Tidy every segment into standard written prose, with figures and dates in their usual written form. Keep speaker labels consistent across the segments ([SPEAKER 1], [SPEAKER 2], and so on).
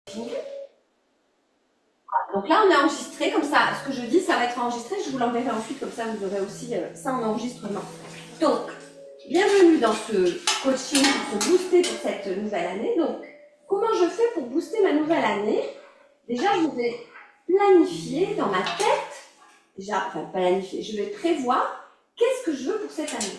[SPEAKER 1] Fini. Donc là, on est enregistré, comme ça, ce que je dis, ça va être enregistré, je vous l'enverrai ensuite, comme ça vous aurez aussi ça en enregistrement. Donc, bienvenue dans ce coaching pour se booster pour cette nouvelle année. Donc, comment je fais pour booster ma nouvelle année? Déjà, je vais planifier dans ma tête, planifier, je vais prévoir qu'est-ce que je veux pour cette année.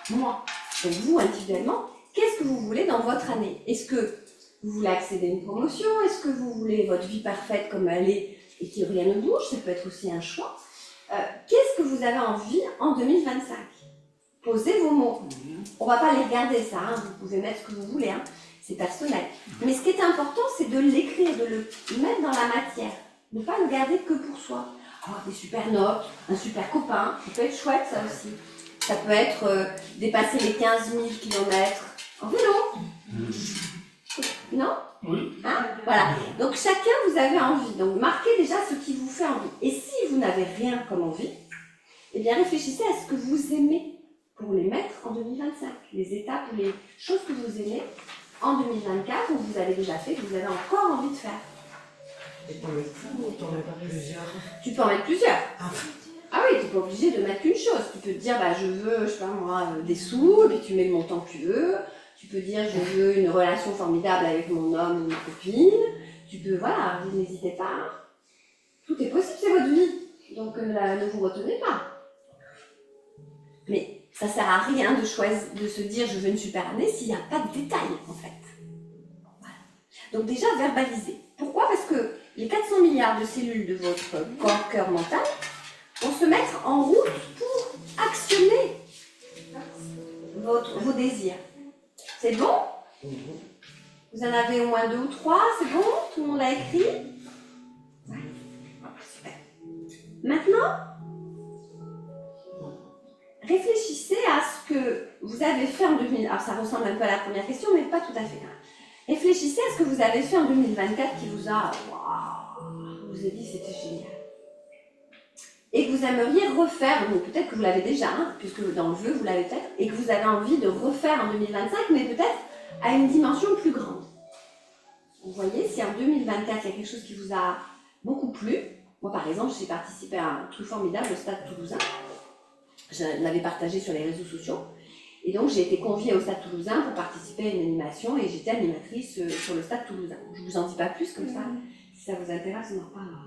[SPEAKER 1] Moi, donc vous individuellement, qu'est-ce que vous voulez dans votre année? Est-ce que vous voulez accéder à une promotion? Est-ce que vous voulez votre vie parfaite comme elle est et que rien ne bouge? Ça peut être aussi un choix. Qu'est-ce que vous avez envie en 2025? Posez vos mots. On ne va pas les regarder ça, hein. Vous pouvez mettre ce que vous voulez, hein. C'est personnel. Mais ce qui est important, c'est de l'écrire, de le mettre dans la matière. Ne pas le garder que pour soi. Avoir des super notes, un super copain, ça peut être chouette ça aussi. Ça peut être dépasser les 15 000 km en vélo. Non?
[SPEAKER 2] Oui.
[SPEAKER 1] Hein? Voilà. Donc chacun, vous avez envie. Donc marquez déjà ce qui vous fait envie. Et si vous n'avez rien comme envie, eh bien réfléchissez à ce que vous aimez pour les mettre en 2025. Les étapes ou les choses que vous aimez en 2024 ou que vous avez déjà fait, que vous avez encore envie de faire.
[SPEAKER 3] Et t'en mets ou t'en mets pas plusieurs?
[SPEAKER 1] Tu peux en mettre plusieurs.
[SPEAKER 3] Ah
[SPEAKER 1] oui, tu n'es pas obligé de mettre qu'une chose. Tu peux te dire, bah, je veux, je sais pas moi, des sous, et puis tu mets le montant que tu veux. Tu peux dire, je veux une relation formidable avec mon homme ou ma copine. Tu peux, voilà, vous n'hésitez pas. Hein. Tout est possible, c'est votre vie. Donc ne vous retenez pas. Mais ça ne sert à rien de choisir, de se dire, je veux une super année s'il n'y a pas de détails, en fait. Voilà. Donc déjà, verbaliser. Pourquoi? Parce que les 400 milliards de cellules de votre corps, cœur, mental vont se mettre en route pour actionner vos désirs. C'est bon? Vous en avez au moins 2 ou 3, c'est bon? Tout le monde a écrit? Ouais. Super. Maintenant, réfléchissez à ce que vous avez fait en 2000. Alors ça ressemble un peu à la première question, mais pas tout à fait. Réfléchissez à ce que vous avez fait en 2024 qui vous a... Waouh, vous avez dit c'était génial. Et que vous aimeriez refaire, donc peut-être que vous l'avez déjà, hein, puisque dans le vœu vous l'avez peut-être, et que vous avez envie de refaire en 2025, mais peut-être à une dimension plus grande. Vous voyez, si en 2024 il y a quelque chose qui vous a beaucoup plu, moi par exemple j'ai participé à un truc formidable, le Stade Toulousain, je l'avais partagé sur les réseaux sociaux, et donc j'ai été conviée au Stade Toulousain pour participer à une animation, et j'étais animatrice sur le Stade Toulousain. Je ne vous en dis pas plus comme ça, si ça vous intéresse on en reparlera.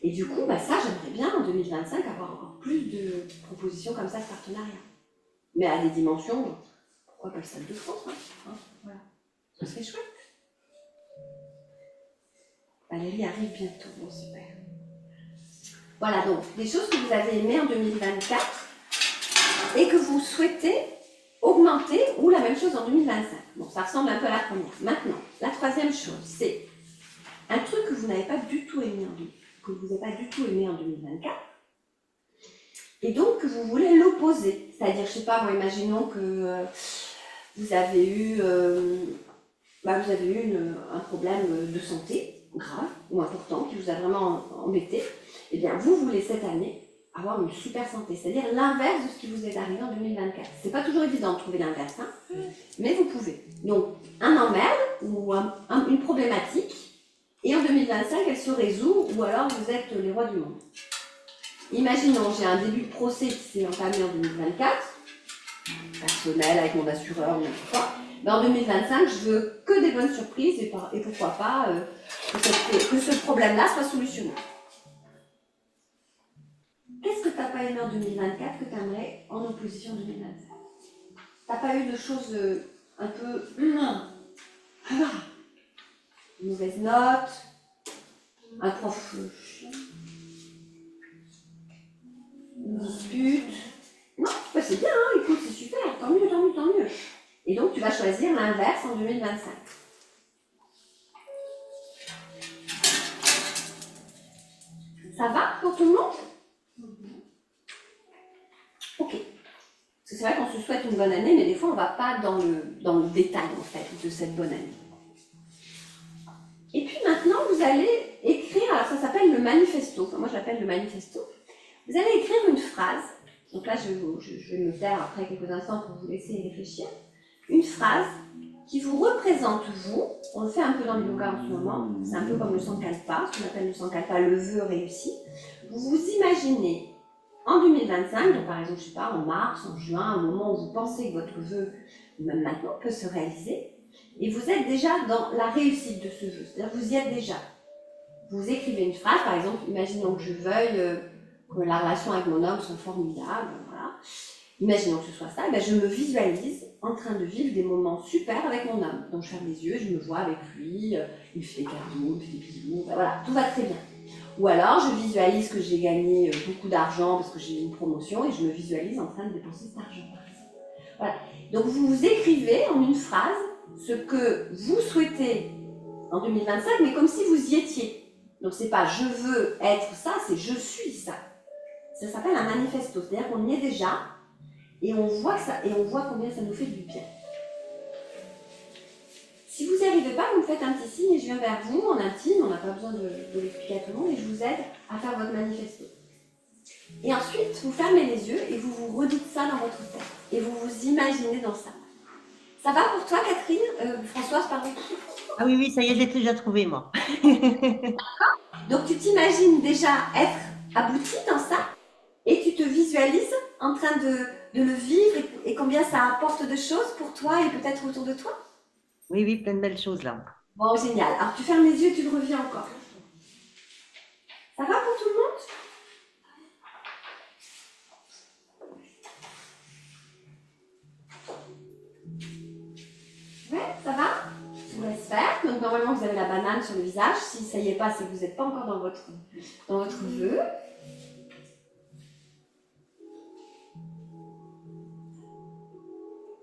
[SPEAKER 1] Et du coup, bah ça, j'aimerais bien en 2025 avoir encore plus de propositions comme ça de partenariat. Mais à des dimensions, pourquoi pas le Stade de France, hein, voilà. Ça serait chouette. Valérie arrive bientôt, bon super. Voilà donc, des choses que vous avez aimées en 2024 et que vous souhaitez augmenter ou la même chose en 2025. Bon, ça ressemble un peu à la première. Maintenant, la troisième chose, c'est un truc que vous n'avez pas du tout aimé en 2024. Que vous n'avez pas du tout aimé en 2024, et donc que vous voulez l'opposer. C'est-à-dire, je ne sais pas, moi, imaginons que vous avez eu, un problème de santé grave ou important qui vous a vraiment embêté. Eh bien, vous voulez cette année avoir une super santé, c'est-à-dire l'inverse de ce qui vous est arrivé en 2024. C'est pas toujours évident de trouver l'inverse, hein, mais vous pouvez. Donc, un emmerde ou une problématique, et en 2025, elle se résout, ou alors vous êtes les rois du monde. Imaginons, j'ai un début de procès qui s'est entamé en 2024, personnel, avec mon assureur, n'importe quoi. Mais en 2025, je veux que des bonnes surprises, et pourquoi pas que ce problème-là soit solutionné. Qu'est-ce que tu n'as pas aimé en 2024 que tu aimerais en opposition en 2025? Tu n'as pas eu de choses un peu... Une mauvaise note, un prof une dispute. Non, bah c'est bien, hein, écoute, c'est super, tant mieux, tant mieux, tant mieux. Et donc tu vas choisir l'inverse en 2025. Ça va pour tout le monde? Ok. Parce que c'est vrai qu'on se souhaite une bonne année, mais des fois on ne va pas dans le détail en fait de cette bonne année. Et puis maintenant, vous allez écrire, alors ça s'appelle le manifesto, enfin, moi je l'appelle le manifesto. Vous allez écrire une phrase, donc là je vais me taire après quelques instants pour vous laisser y réfléchir, une phrase qui vous représente vous. On le fait un peu dans le yoga en ce moment. C'est un peu comme le Sankalpa, ce qu'on appelle le Sankalpa, le vœu réussi. Vous vous imaginez en 2025, donc par exemple, je sais pas, en mars, en juin, au moment où vous pensez que votre vœu, même maintenant, peut se réaliser, et vous êtes déjà dans la réussite de ce vœu. C'est-à-dire que vous y êtes déjà. Vous écrivez une phrase, par exemple, imaginons que je veuille que la relation avec mon homme soit formidable, voilà. Imaginons que ce soit ça, et bien je me visualise en train de vivre des moments super avec mon homme. Donc je ferme les yeux, je me vois avec lui, il me fait des cadeaux, il me fait des bisous, ben voilà, tout va très bien. Ou alors je visualise que j'ai gagné beaucoup d'argent parce que j'ai eu une promotion et je me visualise en train de dépenser cet argent. Voilà. Donc vous vous écrivez en une phrase ce que vous souhaitez en 2025, mais comme si vous y étiez. Donc c'est pas je veux être ça, c'est je suis ça. Ça s'appelle un manifesto, c'est-à-dire qu'on y est déjà et on voit ça et on voit combien ça nous fait du bien. Si vous n'y arrivez pas, vous me faites un petit signe et je viens vers vous en intime, on n'a pas besoin de l'expliquer à tout le monde et je vous aide à faire votre manifesto. Et ensuite, vous fermez les yeux et vous vous redites ça dans votre tête et vous vous imaginez dans ça. Ça va pour toi, Catherine Françoise, pardon.
[SPEAKER 2] Ah oui, oui, ça y est, j'ai déjà trouvé, moi.
[SPEAKER 1] Donc tu t'imagines déjà être abouti dans ça et tu te visualises en train de le vivre et combien ça apporte de choses pour toi et peut-être autour de toi.
[SPEAKER 2] Oui, oui, plein de belles choses là.
[SPEAKER 1] Bon, génial. Alors tu fermes les yeux et tu le revis encore. Ça va pour tout le monde? Ouais, ça va? Je vous laisse faire. Donc normalement vous avez la banane sur le visage. Si ça y est pas, c'est que vous n'êtes pas encore dans votre vœu.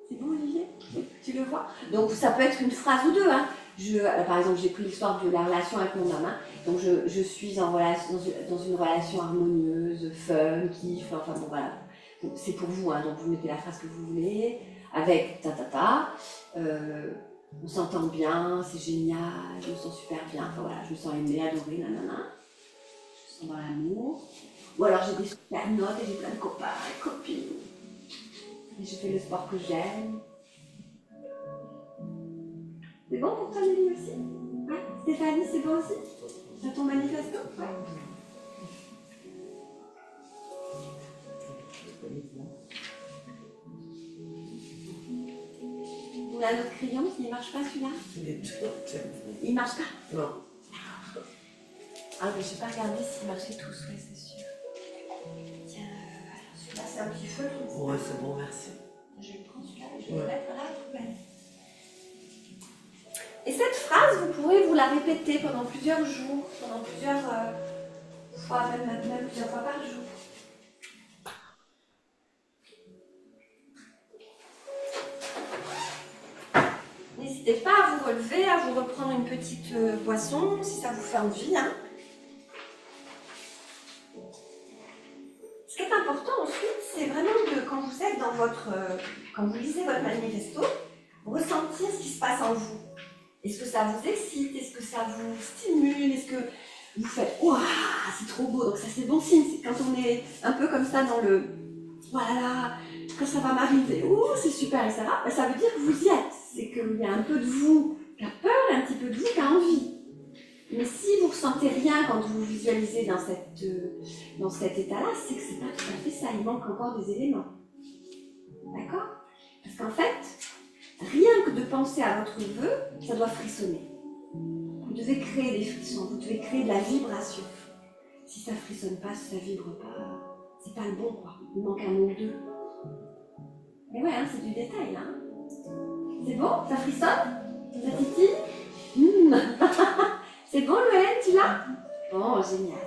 [SPEAKER 1] C'est bon, Olivier? Tu le vois? Donc ça peut être une phrase ou deux. Hein. Par exemple, j'ai pris l'histoire de la relation avec mon homme. Hein. Donc je suis en relation, dans une relation harmonieuse, fun, kiff, enfin bon voilà. C'est pour vous, hein. Donc vous mettez la phrase que vous voulez, avec ta. On s'entend bien, c'est génial, je me sens super bien, enfin voilà, je me sens aimée, adorée, nanana. Je me sens dans l'amour. Ou alors j'ai des super notes et j'ai plein de copains et copines. Et je fais le sport que j'aime. C'est bon pour toi, Nelly aussi? Ouais. Stéphanie, c'est bon aussi? T'as ton manifesto? Ouais. On a un autre crayon, il ne marche pas celui-là? Il marche pas?
[SPEAKER 3] Non.
[SPEAKER 1] Ah, mais je n'ai pas regardé s'ils marchaient tous, oui, c'est sûr. Tiens, alors celui-là, c'est un petit feu.
[SPEAKER 3] Ouais, c'est bon, merci.
[SPEAKER 1] Je vais prendre celui-là et je vais le mettre là à la poubelle. Et cette phrase, vous pourrez vous la répéter pendant plusieurs jours, pendant plusieurs fois, même plusieurs fois par jour. N'hésitez pas à vous relever, à vous reprendre une petite boisson, si ça vous fait envie. Hein. Ce qui est important ensuite, c'est vraiment de, quand vous êtes dans quand vous lisez votre manifesto, ressentir ce qui se passe en vous. Est-ce que ça vous excite? Est-ce que ça vous stimule? Est-ce que vous faites « Waouh, c'est trop beau !» Donc ça, c'est bon signe. C'est quand on est un peu comme ça dans le « Voilà, quand ça va m'arriver, oh, c'est super, etc. » Ça veut dire que vous y êtes. C'est qu'il y a un peu de vous qui a peur et un petit peu de vous qui a envie. Mais si vous ne ressentez rien quand vous visualisez dans cet état-là, c'est que c'est pas tout à fait ça. Il manque encore des éléments. D'accord? Parce qu'en fait, rien que de penser à votre vœu, ça doit frissonner. Vous devez créer des frissons, vous devez créer de la vibration. Si ça ne frissonne pas, si ça ne vibre pas, c'est pas le bon quoi. Il manque un mot ou deux. Mais ouais, hein, c'est du détail là. Hein. C'est bon? Ça frissonne? Ça titille? C'est bon, Noël, tu l'as? Oh, génial.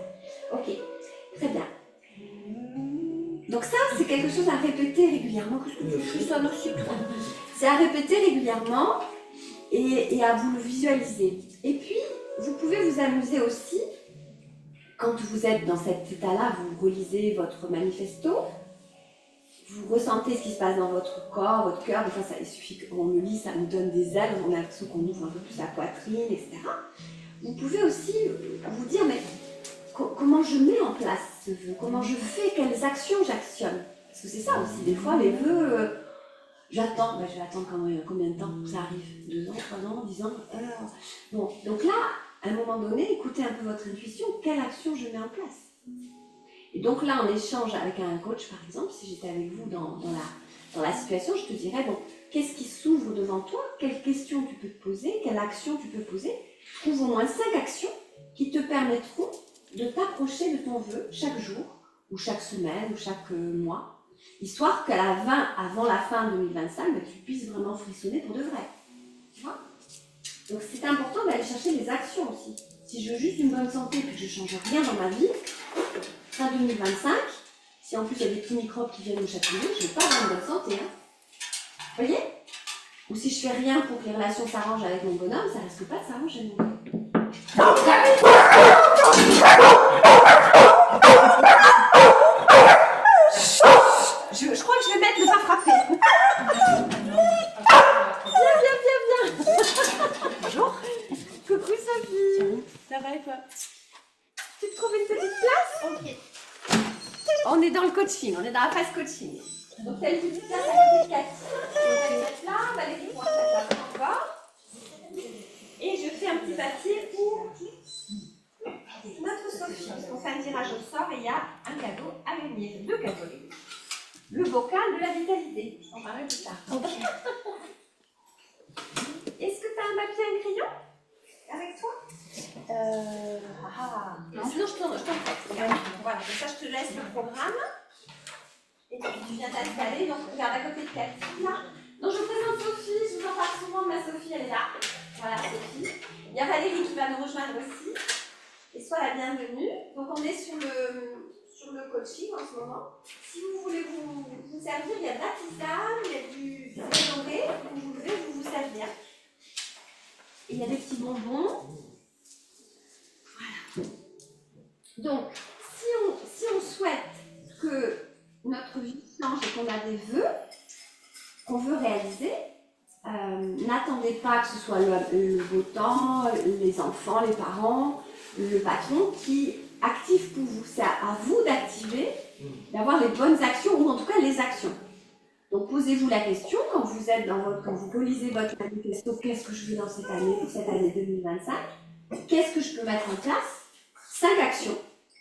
[SPEAKER 1] Ok, très bien. Donc ça, c'est quelque chose à répéter régulièrement. Qu'est-ce que tu frissonnes aussi, toi? C'est à répéter régulièrement et à vous le visualiser. Et puis, vous pouvez vous amuser aussi, quand vous êtes dans cet état-là, vous relisez votre manifesto, vous ressentez ce qui se passe dans votre corps, votre cœur. Des fois, il suffit qu'on le lit, ça nous donne des ailes, on a l'impression qu'on ouvre un peu plus la poitrine, etc. Vous pouvez aussi vous dire, mais comment je mets en place ce vœu? Comment je fais? Quelles actions j'actionne? Parce que c'est ça aussi, des fois, les vœux, J'attends, je vais attendre combien de temps que ça arrive? 2 ans, 3 ans, 10 ans? Bon, donc là, à un moment donné, écoutez un peu votre intuition, quelle action je mets en place? Et donc là, en échange avec un coach, par exemple, si j'étais avec vous dans la situation, je te dirais, bon, qu'est-ce qui s'ouvre devant toi? Quelles questions tu peux te poser? Quelle action tu peux poser? Trouve au moins 5 actions qui te permettront de t'approcher de ton vœu chaque jour, ou chaque semaine, ou chaque mois, histoire avant la fin 2025, tu puisses vraiment frissonner pour de vrai. Tu vois? Donc c'est important d'aller chercher des actions aussi. Si je veux juste une bonne santé et que je ne change rien dans ma vie, fin 2025, si en plus il y a des petits microbes qui viennent me chatouiller, je ne vais pas avoir une bonne santé. Hein. Vous voyez? Ou si je fais rien pour que les relations s'arrangent avec mon bonhomme, ça risque pas de s'arranger non plus. Je crois que je vais mettre ne pas frapper. Viens. Bonjour. Coucou Sophie. Ça va et toi? Tu te trouves une petite place? Ok. On est dans le coaching, on est dans la phase coaching. Donc t'as une petite place à côté de Cathy. On va mettre là, Valérie pour mettre là encore. Et je fais un petit papier pour notre Sophie. On fait un tirage au sort et il y a un cadeau à gagner. 2 cadeaux. Le bocal de la vitalité. Je t'en parlerai plus tard. Okay. Est-ce que tu as un papier et un crayon avec toi? Non, sinon je t'en prête. Voilà, comme ça je te laisse le programme. Et puis tu viens t'installer. Donc regarde à côté de Cathy là. Donc je présente Sophie, je vous en parle souvent de ma Sophie, elle est là. Voilà Sophie. Il y a Valérie qui va nous rejoindre aussi. Et sois la bienvenue. Donc on est sur le coaching en ce moment. Si vous voulez vous servir, il y a de la tisane, il y a du doré, vous pouvez vous servir. Et il y a des petits bonbons. Voilà. Donc, si on souhaite que notre vie change et qu'on a des vœux qu'on veut réaliser, n'attendez pas que ce soit le beau temps, les enfants, les parents, le patron qui active pour vous. C'est à vous d'activer, d'avoir les bonnes actions, ou en tout cas les actions. Donc posez-vous la question quand vous relisez votre manifesto, qu'est-ce que je veux dans cette année, pour cette année 2025, qu'est-ce que je peux mettre en place? 5 actions.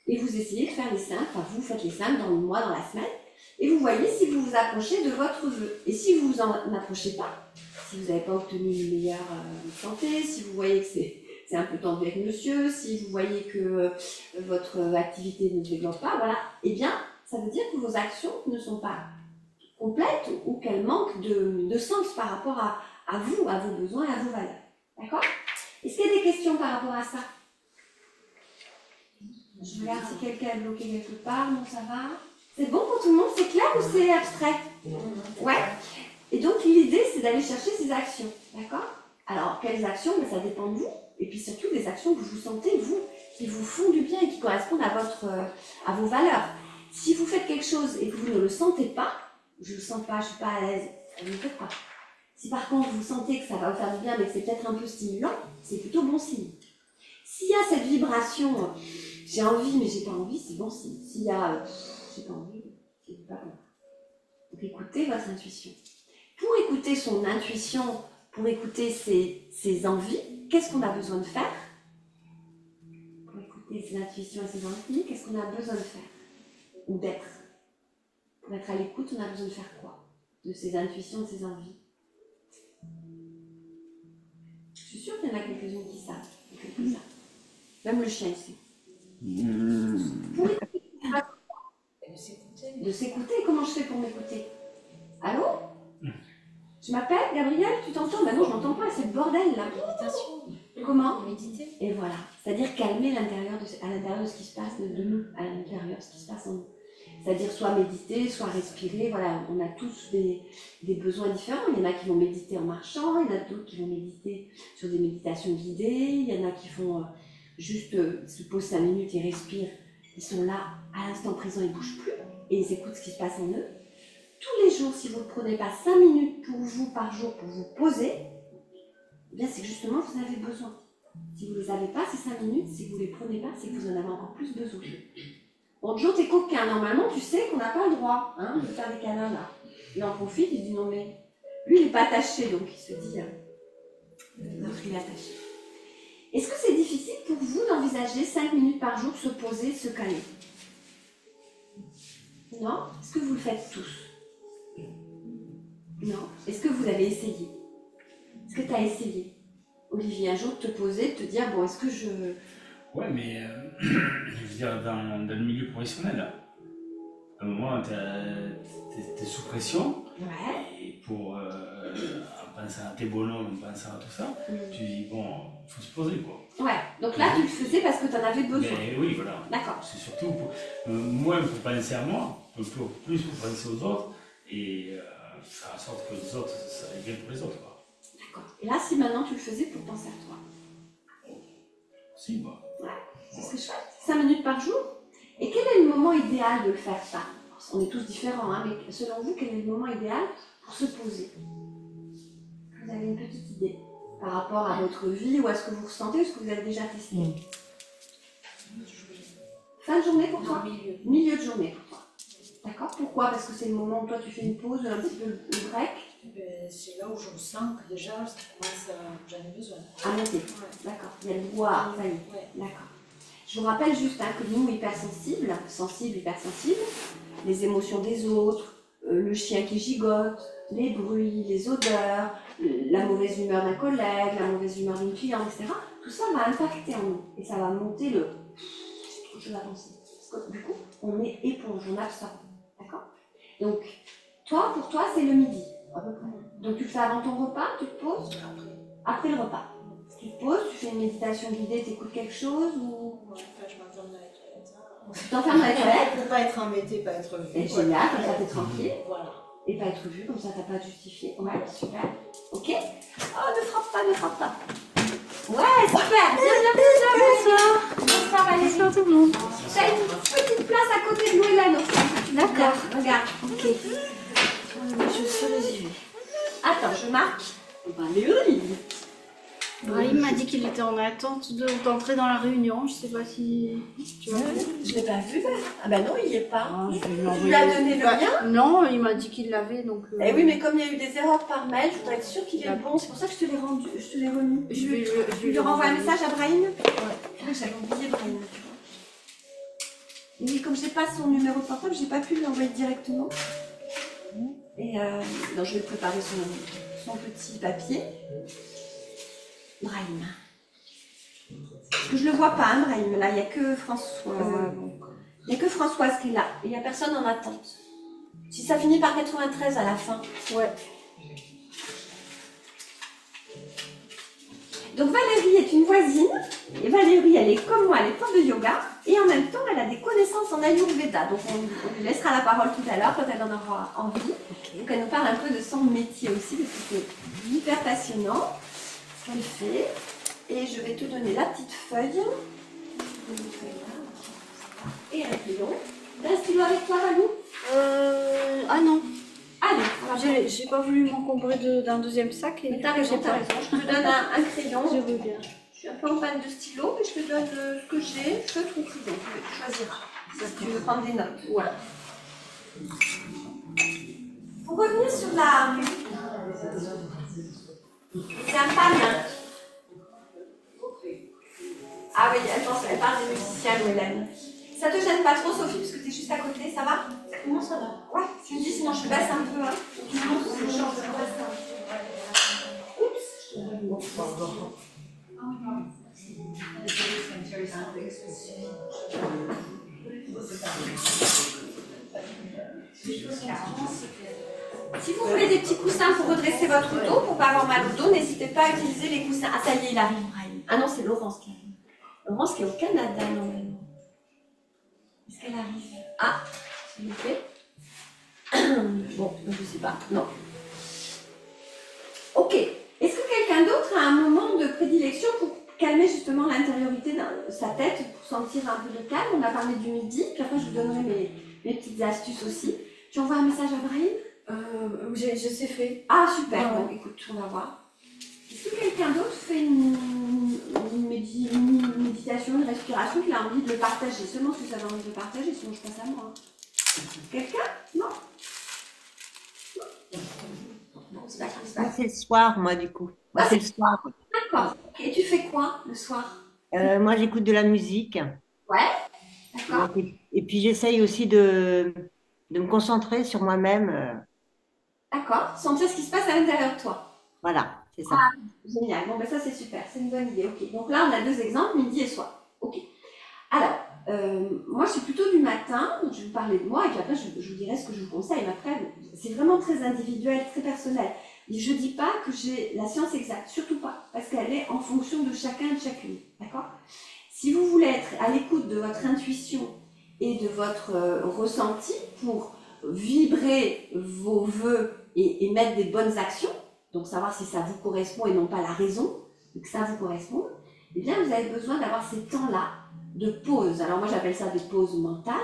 [SPEAKER 1] Et vous essayez de faire les 5, enfin vous faites les 5 dans le mois, dans la semaine, et vous voyez si vous vous approchez de votre vœu. Et si vous vous en approchez pas, si vous n'avez pas obtenu une meilleure santé, si vous voyez que c'est un peu tendu avec monsieur, si vous voyez que votre activité ne se développe pas, voilà, eh bien, ça veut dire que vos actions ne sont pas complètes ou qu'elles manquent de sens par rapport à vous, à vos besoins et à vos valeurs. D'accord? Est-ce qu'il y a des questions par rapport à ça? Je regarde si quelqu'un est bloqué quelque part, non, ça va? C'est bon pour tout le monde? C'est clair ou c'est abstrait? Ouais. Et donc l'idée, c'est d'aller chercher ces actions. D'accord? Alors, quelles actions? Ça dépend de vous. Et puis surtout des actions que vous sentez, vous, qui vous font du bien et qui correspondent à vos valeurs. Si vous faites quelque chose et que vous ne le sentez pas, je ne le sens pas, je ne suis pas à l'aise, ne le faites pas. Si par contre vous sentez que ça va vous faire du bien mais que c'est peut-être un peu stimulant, c'est plutôt bon signe. S'il y a cette vibration, j'ai envie mais j'ai pas envie, c'est bon signe. S'il y a j'ai pas envie, c'est pas bon. Donc écoutez votre intuition. Pour écouter son intuition, pour écouter ses envies, qu'est-ce qu'on a besoin de faire? Pour écouter ses intuitions et ses envies, qu'est-ce qu'on a besoin de faire? Ou d'être? Pour être à l'écoute, on a besoin de faire quoi? De ses intuitions, de ses envies. Je suis sûre qu'il y en a quelques-unes qui savent. Même le chien ici. Pour écouter. De s'écouter. Comment je fais pour m'écouter? Allô? Je m'appelle Gabrielle, tu t'entends? Ben non, je m'entends pas, c'est le bordel là.
[SPEAKER 4] Méditation.
[SPEAKER 1] Comment?
[SPEAKER 4] Méditer.
[SPEAKER 1] Et voilà. C'est-à-dire calmer à l'intérieur de ce qui se passe de nous, à l'intérieur, ce qui se passe en nous. C'est-à-dire soit méditer, soit respirer. Voilà, on a tous des besoins différents. Il y en a qui vont méditer en marchant, il y en a d'autres qui vont méditer sur des méditations guidées, il y en a qui font juste se posent 5 minutes et respirent. Ils sont là, à l'instant présent, ils ne bougent plus et ils écoutent ce qui se passe en eux. Tous les jours, si vous ne prenez pas 5 minutes pour vous par jour pour vous poser, eh bien c'est que justement vous en avez besoin. Si vous ne les avez pas, ces 5 minutes, si vous ne les prenez pas, c'est que vous en avez encore plus besoin. Bon, Joe, t'es coquin. Normalement, tu sais qu'on n'a pas le droit de faire des câlins là. Il en profite, il dit non mais Lui, il n'est pas attaché, donc il se dit, l'autre, il est attaché. Est-ce que c'est difficile pour vous d'envisager 5 minutes par jour se poser, se caler? Non? Est-ce que vous le faites tous? Non? Est-ce que vous avez essayé? Est-ce que tu as essayé, Olivier, un jour de te poser, de te dire, bon, est-ce que je...
[SPEAKER 4] Ouais, mais je veux dire, dans le milieu professionnel, à un moment, t'es sous pression,
[SPEAKER 1] Ouais.
[SPEAKER 4] et pour, en pensant à tes bonhommes, en pensant à tout ça, tu dis, bon, il faut se poser, quoi.
[SPEAKER 1] Ouais, donc là, tu le faisais parce que tu en avais besoin.
[SPEAKER 4] Mais oui, voilà.
[SPEAKER 1] D'accord.
[SPEAKER 4] C'est surtout moins pour penser à moi, plus pour penser aux autres, et faire en sorte que les autres, ça aille bien pour les autres, quoi.
[SPEAKER 1] D'accord. Et là, si maintenant tu le faisais pour penser à toi?
[SPEAKER 4] Si, bah.
[SPEAKER 1] Ouais, ce serait chouette. 5 minutes par jour. Et quel est le moment idéal de le faire ça? On est tous différents, hein, mais selon vous, quel est le moment idéal pour se poser? Vous avez une petite idée par rapport à votre vie ou à ce que vous ressentez ou ce que vous avez déjà testé? Fin de journée pour toi? Milieu de journée pour toi. D'accord? Pourquoi? Parce que c'est le moment où toi tu fais une pause, un petit peu le break.
[SPEAKER 5] C'est là où je sens que déjà ça commence j'en ai besoin.
[SPEAKER 1] À monter.
[SPEAKER 5] Ouais.
[SPEAKER 1] D'accord. Il y a le boire, ça y est.
[SPEAKER 5] Ouais.
[SPEAKER 1] D'accord. Je vous rappelle juste que nous, hypersensibles, hypersensibles, les émotions des autres, le chien qui gigote, les bruits, les odeurs, la mauvaise humeur d'un collègue, la mauvaise humeur d'une cliente, etc. Tout ça va impacter en nous et ça va monter le... J'ai trop de choses à penser. Parce que du coup, on est éponge, on absorbe. D'accord? Donc, toi, pour toi, c'est le midi, à peu près. Donc, tu le fais avant ton repas, tu te poses? Après le repas. Tu te poses, tu fais une méditation guidée, tu écoutes quelque chose ou...
[SPEAKER 5] Ouais, enfin, je m'enferme dans les toilettes.
[SPEAKER 1] Tu t'enfermes dans les toilettes?
[SPEAKER 5] Pour pas être embêtée, pas être vue.
[SPEAKER 1] C'est génial, comme ça t'es tranquille.
[SPEAKER 5] Voilà.
[SPEAKER 1] Et pas être vu, comme ça t'as pas à te justifier. Ouais, super. Ok? Oh, ne frappe pas, ne frappe pas. Ouais, super. Bonsoir. Bonsoir Valérie.
[SPEAKER 6] Bonsoir tout le monde.
[SPEAKER 1] T'as une petite place à côté de nous, Hélène, aussi.
[SPEAKER 6] D'accord.
[SPEAKER 1] Regarde. Ok.
[SPEAKER 6] Je suis y vais.
[SPEAKER 1] Attends, je marque. Valérie.
[SPEAKER 6] Brahim m'a dit qu'il était en attente d'entrer dans la réunion. Je sais pas si tu vas voir.
[SPEAKER 1] Je l'ai pas vu. Ah bah non, il y est pas.
[SPEAKER 6] Ah, je vais lui
[SPEAKER 1] Tu lui
[SPEAKER 6] envoyer.
[SPEAKER 1] as donné le lien?
[SPEAKER 6] Non, il m'a dit qu'il l'avait donc.
[SPEAKER 1] Eh oui, mais comme il y a eu des erreurs par mail, je voudrais être sûre qu'il est le bon. C'est pour ça que je te l'ai rendu, je te l'ai remis.
[SPEAKER 6] Je
[SPEAKER 1] lui renvoie un
[SPEAKER 6] renvoyer.
[SPEAKER 1] message à Brahim. Ouais. J'avais oublié Brahim. Et comme j'ai pas son numéro de portable, j'ai pas pu lui envoyer directement. Et non, je vais préparer son petit papier. Brahim. Parce que je le vois pas, hein, Brahim. Là, il n'y a que François. Il n'y a que Françoise qui est là. Il n'y a personne en attente. Si ça finit par 93 à la fin.
[SPEAKER 6] Ouais.
[SPEAKER 1] Donc Valérie est une voisine. Et Valérie, elle est comme moi, elle est prof de yoga. Et en même temps, elle a des connaissances en Ayurveda. Donc on lui laissera la parole tout à l'heure quand elle en aura envie. Donc elle nous parle un peu de son métier aussi, parce que c'est hyper passionnant ce qu'elle fait. Et je vais te donner la petite feuille. Et un crayon. T'as un stylo avec toi, Valou?
[SPEAKER 6] Ah non.
[SPEAKER 1] Allez,
[SPEAKER 6] J'ai pas voulu m'encombrer d'un deuxième sac.
[SPEAKER 1] mais t'as raison, t'as raison. Je te donne un crayon.
[SPEAKER 6] Je veux bien.
[SPEAKER 1] Je suis un peu en panne de stylo, mais je te donne ce que j'ai, feutre ou crayon. Tu choisiras. Si tu veux prendre des notes.
[SPEAKER 6] Voilà.
[SPEAKER 1] Pour revenir sur la... C'est un panne. Ah oui, elle parle des musiciens, Hélène. Ça te gêne pas trop, Sophie, parce que t'es juste à côté, ça va?
[SPEAKER 5] Comment ça va?
[SPEAKER 1] Ouais, tu me dis, sinon je baisse un peu. Hein. Tu me montres, je change de place. Si vous voulez des petits coussins pour redresser votre dos, pour pas avoir mal au dos, n'hésitez pas à utiliser les coussins. Ah, ça y est, il arrive, Brahim. Ah non, c'est Laurence qui arrive. Laurence qui est au Canada, normalement. Est-ce qu'elle arrive? Ah, s'il vous plaît. Bon, je sais pas. Non. Ok. Est-ce que quelqu'un d'autre a un moment de prédilection pour calmer justement l'intériorité de sa tête, pour sentir un peu de calme? On a parlé du midi, puis après je vous donnerai mes petites astuces aussi. Tu envoies un message à Brahim?
[SPEAKER 6] Je sais fait.
[SPEAKER 1] Ah super,
[SPEAKER 6] Ouais.
[SPEAKER 1] bon écoute, on va voir. Est-ce que quelqu'un d'autre fait une méditation, une respiration, qu'il a envie de le partager? Seulement si vous avez envie de le partager, sinon je passe à moi. Quelqu'un? Non? c'est pas grave, c'est pas
[SPEAKER 2] Moi,
[SPEAKER 1] grave.
[SPEAKER 2] c'est le soir, moi, du coup. Moi,
[SPEAKER 1] Ah,
[SPEAKER 2] c'est le soir.
[SPEAKER 1] D'accord. Et tu fais quoi le soir?
[SPEAKER 2] Moi, j'écoute de la musique.
[SPEAKER 1] Ouais, d'accord.
[SPEAKER 2] Donc, et puis, j'essaye aussi de me concentrer sur moi-même.
[SPEAKER 1] D'accord. Sentir ce qui se passe à l'intérieur de toi.
[SPEAKER 2] Voilà, c'est ça.
[SPEAKER 1] Génial. Bon, ben ça, c'est super. C'est une bonne idée. Ok. Donc là, on a deux exemples, midi et soir. Ok. Alors, moi, je suis plutôt du matin. Donc, je vais vous parler de moi et puis après, je vous dirai ce que je vous conseille. Mais après, c'est vraiment très individuel, très personnel. Et je ne dis pas que j'ai la science exacte. Surtout pas. Parce qu'elle est en fonction de chacun et de chacune. D'accord? Si vous voulez être à l'écoute de votre intuition et de votre ressenti pour vibrer vos vœux et mettre des bonnes actions, donc savoir si ça vous correspond et non pas la raison, mais que ça vous correspond, eh bien vous avez besoin d'avoir ces temps-là de pause. Alors moi j'appelle ça des pauses mentales.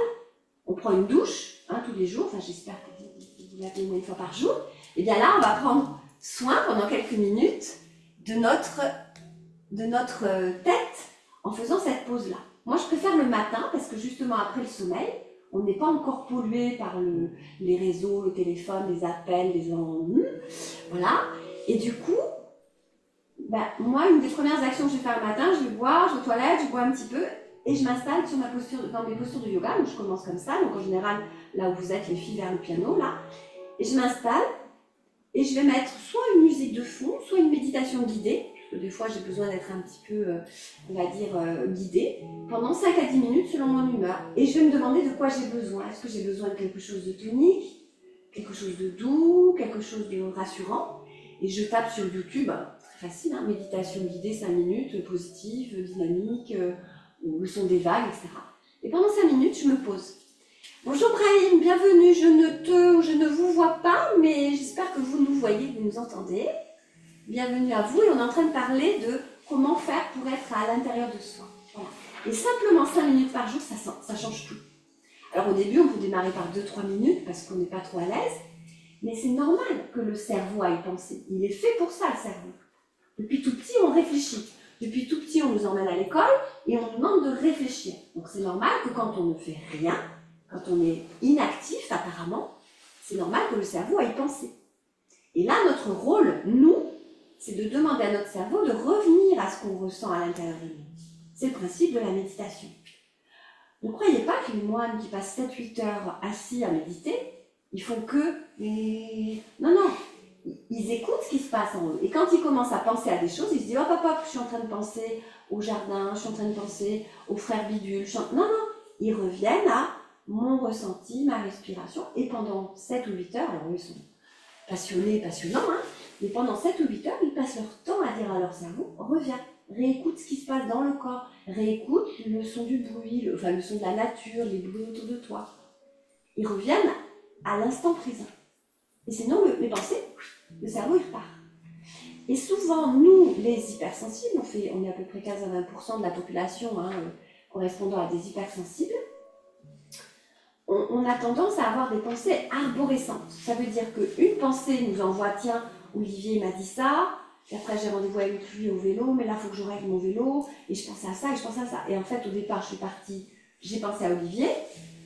[SPEAKER 1] On prend une douche tous les jours, enfin j'espère que vous l'avez au moins une fois par jour. Et bien là on va prendre soin pendant quelques minutes de notre tête en faisant cette pause-là. Moi je préfère le matin parce que justement après le sommeil, on n'est pas encore pollué par les réseaux, le téléphone, les appels, les ennuis. Voilà. Et du coup, moi, une des premières actions que je vais faire le matin, je vais boire, je vais aux toilettes, je bois un petit peu et je m'installe sur dans mes postures de yoga. Donc je commence comme ça. Donc en général, là où vous êtes, les filles vers le piano, là. Et je m'installe et je vais mettre soit une musique de fond, soit une méditation guidée. Parce que des fois, j'ai besoin d'être un petit peu, on va dire, guidée pendant 5 à 10 minutes selon mon humeur. Et je vais me demander de quoi j'ai besoin. Est-ce que j'ai besoin de quelque chose de tonique, quelque chose de doux, quelque chose de rassurant? Et je tape sur YouTube, très facile, méditation guidée 5 minutes, positive, dynamique, le son des vagues, etc. Et pendant 5 minutes, je me pose. Bonjour Brahim, bienvenue, je ne vous vois pas, mais j'espère que vous nous voyez, vous nous entendez. Bienvenue à vous et on est en train de parler de comment faire pour être à l'intérieur de soi. Voilà. Et simplement 5 minutes par jour, ça change tout. Alors au début, on peut démarrer par 2-3 minutes parce qu'on n'est pas trop à l'aise, mais c'est normal que le cerveau aille penser. Il est fait pour ça, le cerveau. Depuis tout petit, on réfléchit. Depuis tout petit, on nous emmène à l'école et on nous demande de réfléchir. Donc c'est normal que quand on ne fait rien, quand on est inactif apparemment, c'est normal que le cerveau aille penser. Et là, notre rôle, nous, c'est de demander à notre cerveau de revenir à ce qu'on ressent à l'intérieur de nous. C'est le principe de la méditation. Ne croyez pas que les moines qui passent 7-8 heures assis à méditer, ils font que... Non, non, ils écoutent ce qui se passe en eux. Et quand ils commencent à penser à des choses, ils se disent « Hop, hop, hop, je suis en train de penser au jardin, je suis en train de penser au frère bidule. » Non, non, ils reviennent à mon ressenti, ma respiration. Et pendant 7 ou 8 heures, alors eux, ils sont passionnés, passionnants, mais pendant 7 ou 8 heures, ils passent leur temps à dire à leur cerveau, reviens, réécoute ce qui se passe dans le corps, réécoute le son du bruit, le son de la nature, les bruits autour de toi. Ils reviennent à l'instant présent. Et sinon, les pensées, le cerveau, il repart. Et souvent, nous, les hypersensibles, on est à peu près 15 à 20% de la population correspondant à des hypersensibles, on a tendance à avoir des pensées arborescentes. Ça veut dire qu'une pensée nous envoie, tiens, Olivier m'a dit ça, et après j'ai rendez-vous avec lui au vélo, mais là il faut que je règle mon vélo, et je pensais à ça, et je pensais à ça. Et en fait, au départ, je suis partie, j'ai pensé à Olivier,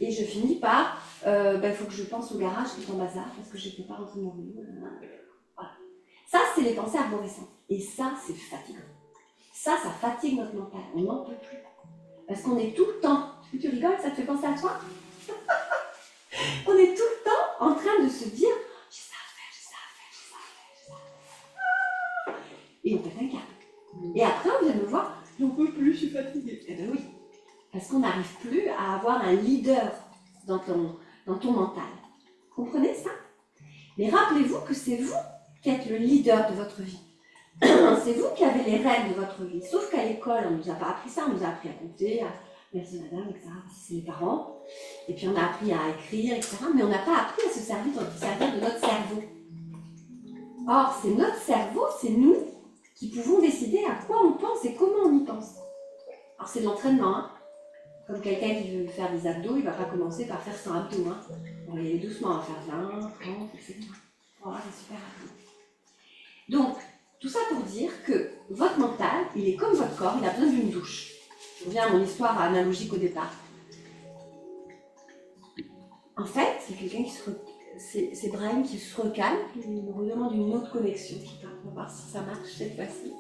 [SPEAKER 1] et je finis par, il faut que je pense au garage qui est en bazar, parce que je ne peux pas rentrer mon vélo. Voilà. Ça, c'est les pensées arborescentes. Et ça, c'est fatigant. Ça fatigue notre mental. On n'en peut plus. Parce qu'on est tout le temps, tu rigoles, ça te fait penser à toi? On est tout le temps en train de se dire j'ai ça à faire, j'ai ça à faire, j'ai ça à faire, j'ai ça à faire. Et on pète un câble. Et après, on vient me voir, j'en peux plus, je suis fatiguée. Eh bien oui, parce qu'on n'arrive plus à avoir un leader dans ton mental. Vous comprenez ça? Mais rappelez-vous que c'est vous qui êtes le leader de votre vie. C'est vous qui avez les règles de votre vie. Sauf qu'à l'école, on ne nous a pas appris ça, on nous a appris à compter, à merci madame, etc. C'est les parents. Et puis on a appris à écrire, etc. Mais on n'a pas appris à se servir de notre cerveau. Or, c'est notre cerveau, c'est nous qui pouvons décider à quoi on pense et comment on y pense. Alors c'est de l'entraînement. Comme quelqu'un qui veut faire des abdos, il ne va pas commencer par faire 100 abdos. On va y aller doucement, on va faire 20, 30, etc. Voilà, c'est super rapide. Donc, tout ça pour dire que votre mental, il est comme votre corps, il a besoin d'une douche. Je reviens à mon histoire analogique au départ. En fait, c'est quelqu'un qui c'est Brian qui se recale, il me redemande une autre connexion. On va voir si ça marche cette fois-ci.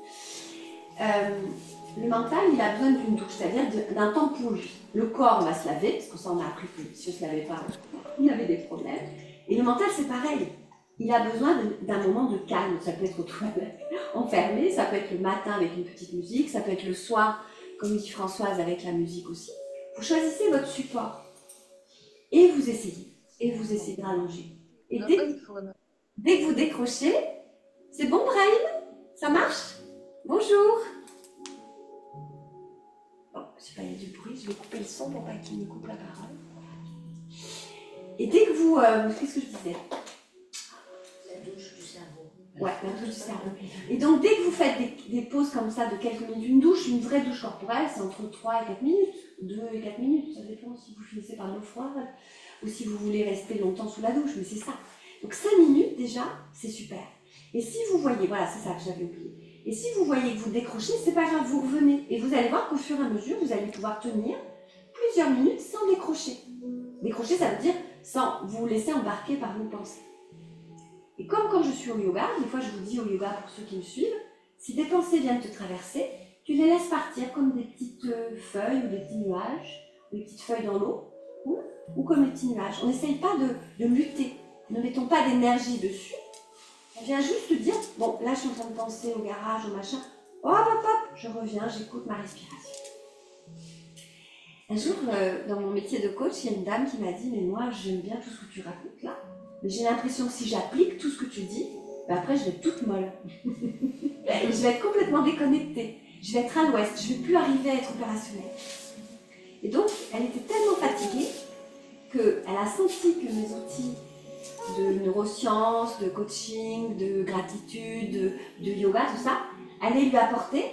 [SPEAKER 1] Le mental, il a besoin d'une douche, c'est-à-dire d'un temps pour lui. Le corps va se laver, parce que ça on a appris que si on ne se lavait pas, il avait des problèmes. Et le mental, c'est pareil. Il a besoin d'un moment de calme. Ça peut être aux toilettes, enfermé, ça peut être le matin avec une petite musique, ça peut être le soir, comme dit Françoise, avec la musique aussi. Vous choisissez votre support et vous essayez. Et vous essayez de rallonger. Et dès que vous décrochez, c'est bon, Brahim? Ça marche? Bonjour. Bon, je sais pas, il y a du bruit, je vais couper le son pour pas qu'il me coupe la parole. Et dès que vous... qu'est-ce que je disais?
[SPEAKER 5] La douche du cerveau.
[SPEAKER 1] Ouais, la douche du cerveau. Et donc, dès que vous faites des pauses comme ça de quelques minutes, une vraie douche corporelle, c'est entre 3 et 4 minutes, 2 et 4 minutes, ça dépend si vous finissez par l'eau froide ou si vous voulez rester longtemps sous la douche, mais c'est ça. Donc 5 minutes déjà, c'est super. Et si vous voyez, voilà, c'est ça que j'avais oublié. Et si vous voyez que vous décrochez, c'est pas grave, vous revenez. Et vous allez voir qu'au fur et à mesure, vous allez pouvoir tenir plusieurs minutes sans décrocher. Décrocher, ça veut dire sans vous laisser embarquer par vos pensées. Et comme quand je suis au yoga, des fois je vous dis au yoga pour ceux qui me suivent, si des pensées viennent te traverser, tu les laisses partir comme des petites feuilles ou des petits nuages, ou des petites feuilles dans l'eau, ou comme des petits nuages. On n'essaye pas de lutter, ne mettons pas d'énergie dessus. On vient juste te dire, bon, là je suis en train de penser au garage, au machin, hop, hop, hop, je reviens, j'écoute ma respiration. Un jour, dans mon métier de coach, il y a une dame qui m'a dit, mais moi j'aime bien tout ce que tu racontes là, mais j'ai l'impression que si j'applique tout ce que tu dis, ben après je vais être toute molle. Et je vais être complètement déconnectée, je vais être à l'ouest, je ne vais plus arriver à être opérationnelle. Et donc, elle était tellement fatiguée qu'elle a senti que mes outils de neurosciences, de coaching, de gratitude, de yoga, tout ça, allaient lui apporter,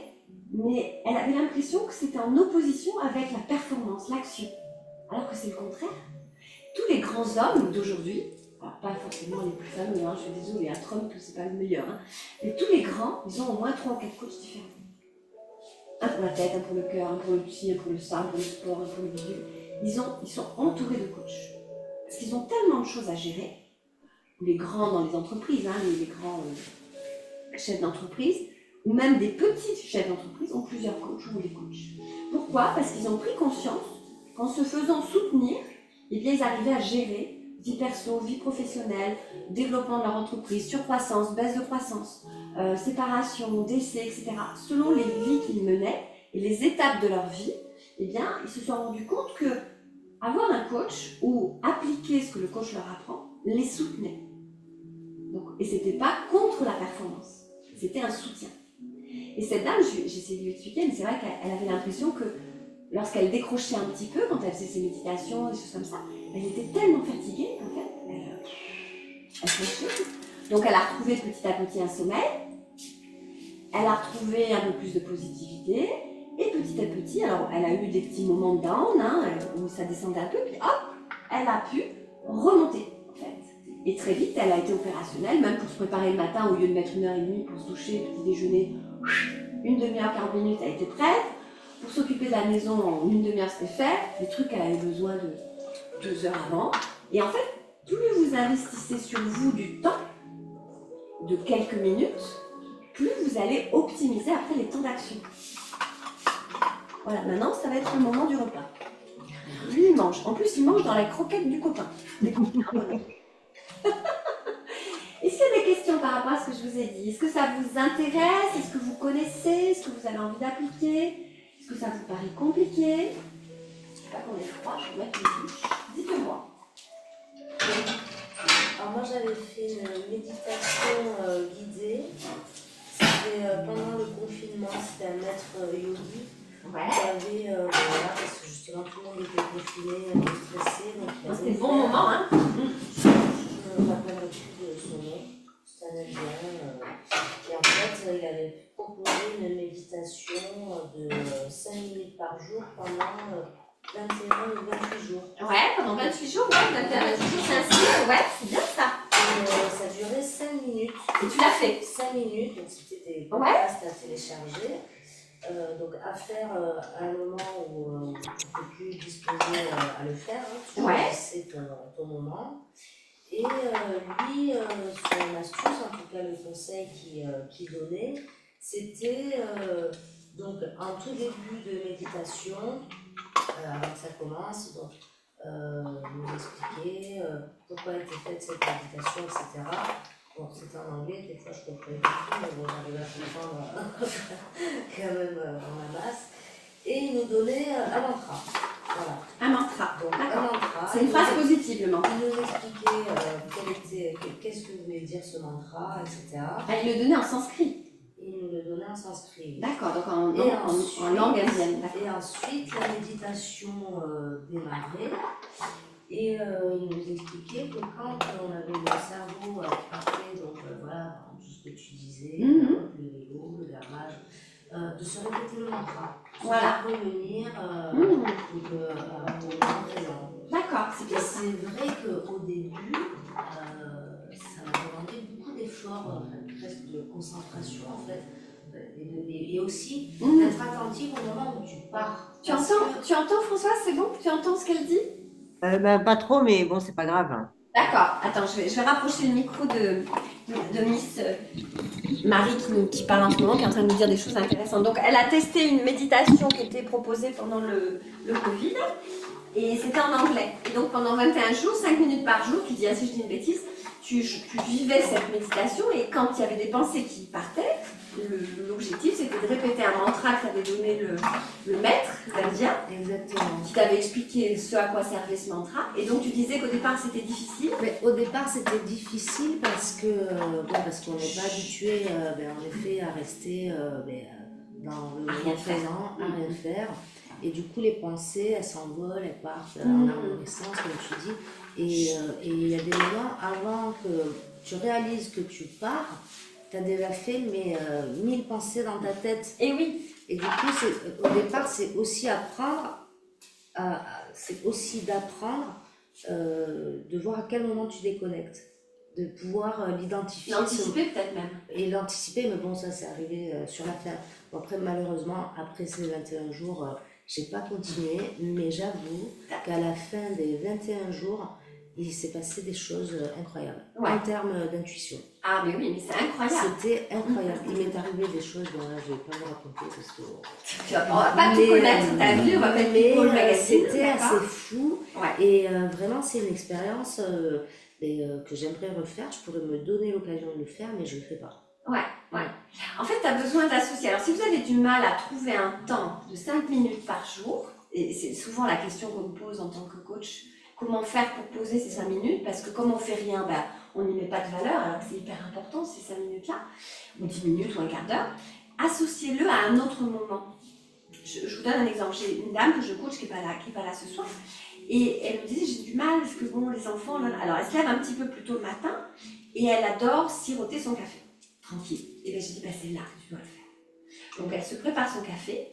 [SPEAKER 1] mais elle avait l'impression que c'était en opposition avec la performance, l'action. Alors que c'est le contraire. Tous les grands hommes d'aujourd'hui, alors pas forcément les plus fameux, hein, je suis désolée, à Trump, c'est pas le meilleur, hein, mais tous les grands, ils ont au moins 3 ou 4 coachs différents. Un pour la tête, un pour le cœur, un pour le psy, un pour le sang, un pour le sport, un pour le visuel. Ils sont entourés de coachs. Parce qu'ils ont tellement de choses à gérer, les grands dans les entreprises, hein, les grands chefs d'entreprise, ou même des petits chefs d'entreprise ont plusieurs coachs ou des coachs. Pourquoi? Parce qu'ils ont pris conscience qu'en se faisant soutenir, eh bien, ils arrivaient à gérer vie perso, vie professionnelle, développement de leur entreprise, surcroissance, baisse de croissance, séparation, décès, etc. Selon les vies qu'ils menaient et les étapes de leur vie, eh bien, ils se sont rendus compte que avoir un coach ou appliquer ce que le coach leur apprend les soutenait. Donc, et c'était pas contre la performance, c'était un soutien. Et cette dame, j'ai essayé de lui expliquer, mais c'est vrai qu'elle avait l'impression que lorsqu'elle décrochait un petit peu, quand elle faisait ses méditations, des choses comme ça, elle était tellement fatiguée qu'en fait, elle flanchait. Donc elle a retrouvé petit à petit un sommeil, elle a retrouvé un peu plus de positivité, et petit à petit, alors elle a eu des petits moments de down, hein, où ça descendait un peu, puis hop, elle a pu remonter, en fait. Et très vite, elle a été opérationnelle, même pour se préparer le matin, au lieu de mettre 1h30 pour se doucher, petit déjeuner, une demi-heure, 40 minutes, elle était prête. Pour s'occuper de la maison, en une demi-heure, c'était fait. Les trucs, elle avait besoin de 2 heures avant. Et en fait, plus vous investissez sur vous du temps, de quelques minutes, plus vous allez optimiser après les temps d'action. Voilà, maintenant, ça va être le moment du repas. Lui, il mange. En plus, il mange dans la croquette du copain. Est-ce qu'il y a des questions par rapport à ce que je vous ai dit? Est-ce que ça vous intéresse? Est-ce que vous connaissez? Est-ce que vous avez envie d'appliquer? Est-ce que ça vous paraît compliqué? Je ne sais pas qu'on est froid, je vais mettre une douche. Dites-moi.
[SPEAKER 7] Alors moi j'avais fait une méditation guidée. C'était pendant le confinement, c'était un maître yogi.
[SPEAKER 1] Ouais.
[SPEAKER 7] Il y avait, voilà, parce que justement tout le monde était confiné, un peu stressé.
[SPEAKER 1] C'était le bon moment, hein?
[SPEAKER 7] Je me rappellerai plus de son nom. C'était un Indien. Et en fait, il avait proposé une méditation de 5 minutes par jour pendant 21 ou 28 jours.
[SPEAKER 1] Ouais, pendant 28 jours, ouais, 28 jours, c'est un cycle, ouais, c'est bien ça.
[SPEAKER 7] Et ça durait 5 minutes.
[SPEAKER 1] Et tu l'as fait?
[SPEAKER 7] 5 minutes, donc c'était des podcasts à télécharger. Donc à faire à un moment où tu ne peux plus disposer à le faire, hein, tu choisissais ton moment. Et lui, son astuce, en tout cas le conseil qu'il donnait, c'était donc en tout début de méditation, avant que ça commence, donc nous expliquer pourquoi était faite cette méditation, etc. Bon, c'était en anglais, des fois je comprenais pas tout, mais bon, j'arrivais à comprendre quand même en la masse. Et il nous donnait un mantra. Voilà.
[SPEAKER 1] Un mantra.
[SPEAKER 7] Donc, un
[SPEAKER 1] D'accord.
[SPEAKER 7] mantra.
[SPEAKER 1] C'est une phrase positive, le mantra.
[SPEAKER 7] Il nous expliquait qu'est-ce que voulait dire ce mantra, etc.
[SPEAKER 1] Ah, il le donnait en sanskrit.
[SPEAKER 7] Il nous le donnait en sanskrit.
[SPEAKER 1] D'accord, donc
[SPEAKER 7] Et
[SPEAKER 1] en langue indienne.
[SPEAKER 7] Et ensuite, la méditation démarrait. Et il nous expliquait que quand on avait le cerveau parfait, donc voilà, tout ce que tu disais, le vélo, le garage, de se répéter le mantra.
[SPEAKER 1] Voilà.
[SPEAKER 7] De revenir au moment présent.
[SPEAKER 1] D'accord, c'est
[SPEAKER 7] Et
[SPEAKER 1] bien ça.
[SPEAKER 7] c'est vrai qu'au début, ça m'a demandé beaucoup d'efforts, presque de concentration en fait. Et aussi d'être attentive au moment où tu pars.
[SPEAKER 1] Tu entends Françoise, c'est bon? Tu entends ce qu'elle dit?
[SPEAKER 2] Pas trop, mais bon, c'est pas grave.
[SPEAKER 1] D'accord. Attends, je vais rapprocher le micro de Miss Marie qui parle en ce moment, qui est en train de nous dire des choses intéressantes. Donc, elle a testé une méditation qui était proposée pendant le Covid, et c'était en anglais. Et donc, pendant 21 jours, 5 minutes par jour, tu dis, si je dis une bêtise, tu vivais cette méditation, et quand il y avait des pensées qui partaient, l'objectif c'était de répéter un mantra que t'avait donné le maître indien.
[SPEAKER 7] Exactement.
[SPEAKER 1] Qui t'avait expliqué ce à quoi servait ce mantra. Et donc tu disais qu'au départ c'était difficile.
[SPEAKER 7] Mais au départ c'était difficile parce qu'on n'est pas habitué en effet à rester dans le moment présent, à rien faire. Et du coup les pensées elles s'envolent, elles partent en arborescence comme tu dis. Et il y a des moments avant que tu réalises que tu pars, tu as déjà fait 1000 pensées dans ta tête.
[SPEAKER 1] Et oui.
[SPEAKER 7] Et du coup, au départ, c'est aussi d'apprendre de voir à quel moment tu déconnectes, de pouvoir l'identifier.
[SPEAKER 1] L'anticiper peut-être même.
[SPEAKER 7] Et l'anticiper, mais bon, ça c'est arrivé sur la fin. Bon, après, malheureusement, après ces 21 jours, j'ai pas continué, mais j'avoue qu'à la fin des 21 jours, il s'est passé des choses incroyables en termes d'intuition.
[SPEAKER 1] Ah mais oui, mais c'est incroyable.
[SPEAKER 7] C'était incroyable. Il m'est arrivé des choses dont là je vais pas vous raconter parce que
[SPEAKER 1] on va pas tout connaître ta vie, on va pas tout le
[SPEAKER 7] c'était assez fou.
[SPEAKER 1] Ouais.
[SPEAKER 7] Et vraiment c'est une expérience que j'aimerais refaire. Je pourrais me donner l'occasion de le faire, mais je le fais pas.
[SPEAKER 1] Ouais. En fait, tu as besoin d'associer. Alors si vous avez du mal à trouver un temps de 5 minutes par jour, et c'est souvent la question qu'on me pose en tant que coach, comment faire pour poser ces 5 minutes? Parce que comme on fait rien, on n'y met pas de valeur, alors que c'est hyper important ces 5 minutes-là, ou 10 minutes ou un quart d'heure. Associez-le à un autre moment. Je vous donne un exemple. J'ai une dame que je coach qui n'est pas là ce soir, et elle me disait j'ai du mal parce que bon, les enfants, alors elle se lève un petit peu plus tôt le matin, et elle adore siroter son café, tranquille. Et bien j'ai dit c'est là que tu dois le faire. Donc elle se prépare son café,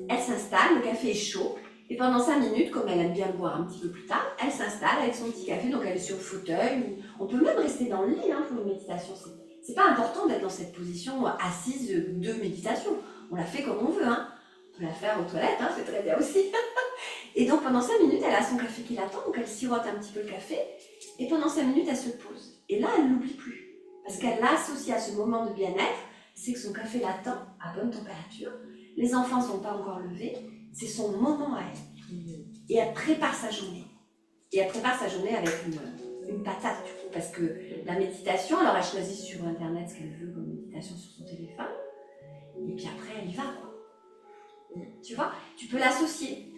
[SPEAKER 1] elle s'installe, le café est chaud. Et pendant 5 minutes, comme elle aime bien le boire un petit peu plus tard, elle s'installe avec son petit café, donc elle est sur le fauteuil. On peut même rester dans le lit pour une méditation. C'est pas important d'être dans cette position assise de méditation. On la fait comme on veut. On peut la faire aux toilettes, c'est très bien aussi. Et donc pendant 5 minutes, elle a son café qui l'attend, donc elle sirote un petit peu le café. Et pendant 5 minutes, elle se pose. Et là, elle l'oublie plus. Parce qu'elle l'associe à ce moment de bien-être. C'est que son café l'attend à bonne température. Les enfants ne sont pas encore levés. C'est son moment à elle. Et elle prépare sa journée. Et elle prépare sa journée avec une patate, du coup, parce que la méditation, alors elle choisit sur Internet ce qu'elle veut comme méditation sur son téléphone. Et puis après, elle y va, quoi. Tu vois, tu peux l'associer.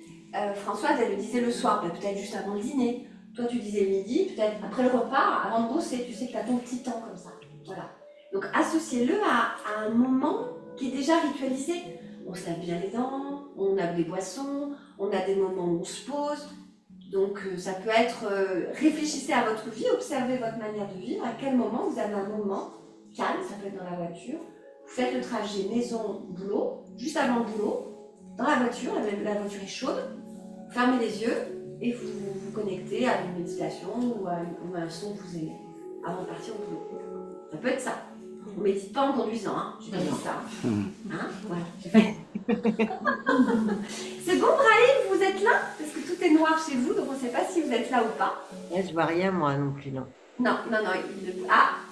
[SPEAKER 1] Françoise, elle le disait le soir, peut-être juste avant le dîner. Toi, tu disais midi, peut-être après le repas, avant de bosser, tu sais que tu as ton petit temps comme ça. Voilà. Donc, associez-le à un moment qui est déjà ritualisé. On se lave bien les dents, on a des boissons, on a des moments où on se pose. Donc ça peut être, réfléchissez à votre vie, observez votre manière de vivre, à quel moment vous avez un moment calme, ça peut être dans la voiture. Vous faites le trajet maison-boulot, juste avant le boulot, dans la voiture est chaude, vous fermez les yeux et vous vous connectez à une méditation ou à un son que vous aimez, avant de partir au boulot. Ça peut être ça. On ne médite pas en conduisant, je dis ça. Voilà. C'est bon, Brahim, vous êtes là? Parce que tout est noir chez vous, donc on ne sait pas si vous êtes là ou pas.
[SPEAKER 2] Je vois rien, moi non plus, non.
[SPEAKER 1] Non,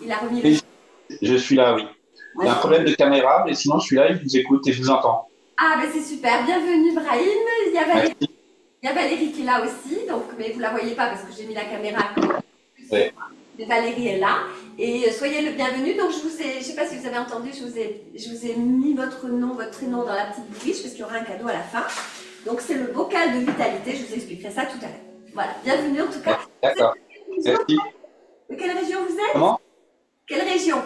[SPEAKER 1] il a remis le...
[SPEAKER 8] Oui, je suis là, oui. Il y a un problème de caméra, mais sinon je suis là, je vous écoute et je vous entends.
[SPEAKER 1] Ah, ben c'est super. Bienvenue, Brahim. Il y a Valérie,
[SPEAKER 8] Merci.
[SPEAKER 1] il y a Valérie qui est là aussi, donc, mais vous la voyez pas parce que j'ai mis la caméra.
[SPEAKER 8] Ouais.
[SPEAKER 1] Mais Valérie est là. Et soyez le bienvenu. Donc, je sais pas si vous avez entendu, je vous ai mis votre nom, votre prénom dans la petite bourriche parce qu'il y aura un cadeau à la fin. Donc, c'est le bocal de vitalité. Je vous expliquerai ça tout à l'heure. Voilà. Bienvenue en tout cas.
[SPEAKER 8] D'accord. Merci.
[SPEAKER 1] De quelle région vous êtes?
[SPEAKER 8] Comment?
[SPEAKER 1] Quelle région?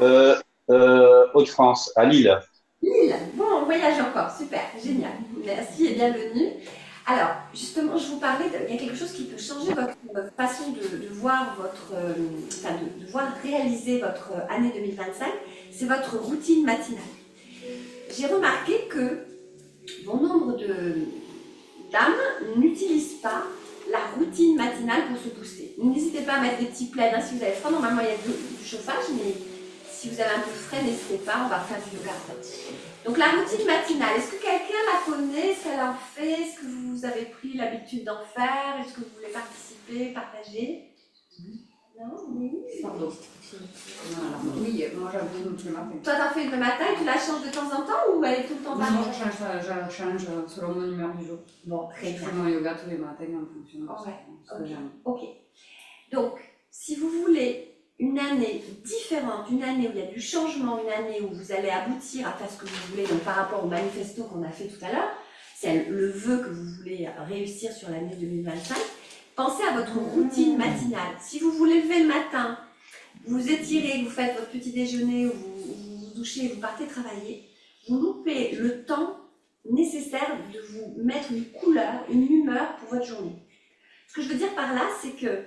[SPEAKER 8] Hauts-de-France, à Lille.
[SPEAKER 1] Lille. Bon, on voyage encore. Super. Génial. Merci et bienvenue. Alors, justement, je vous parlais, il y a quelque chose qui peut changer votre façon de voir de voir réaliser votre année 2025, c'est votre routine matinale. J'ai remarqué que bon nombre d'âmes n'utilisent pas la routine matinale pour se booster. N'hésitez pas à mettre des petits plaids, hein, si vous avez froid. Normalement, il y a du chauffage, mais si vous avez un peu frais, n'hésitez pas, on va faire du yoga. Donc la routine matinale, est-ce que quelqu'un la connaît? Est-ce qu'elle en fait? Est-ce que vous avez pris l'habitude d'en faire? Est-ce que vous voulez participer, partager? Non? Oui?
[SPEAKER 5] Pardon. Oui, moi j'en fais une tous les matins.
[SPEAKER 1] Toi, t'en fais le matin et tu la changes de temps en temps ou elle est tout le temps
[SPEAKER 5] Moi
[SPEAKER 1] pareille?
[SPEAKER 5] je change selon mon humeur du jour.
[SPEAKER 1] Bon, très
[SPEAKER 5] Je
[SPEAKER 1] bien.
[SPEAKER 5] fais mon yoga tous les matins en fonction de ce que
[SPEAKER 1] Ok.
[SPEAKER 5] j'aime.
[SPEAKER 1] Ok. Donc, si vous voulez une année différente, une année où il y a du changement, une année où vous allez aboutir à faire ce que vous voulez, donc par rapport au manifesto qu'on a fait tout à l'heure, c'est le vœu que vous voulez réussir sur l'année 2025, pensez à votre routine matinale. Si vous vous levez le matin, vous étirez, vous faites votre petit déjeuner, vous vous douchez et vous partez travailler, vous loupez le temps nécessaire de vous mettre une couleur, une humeur pour votre journée. Ce que je veux dire par là, c'est que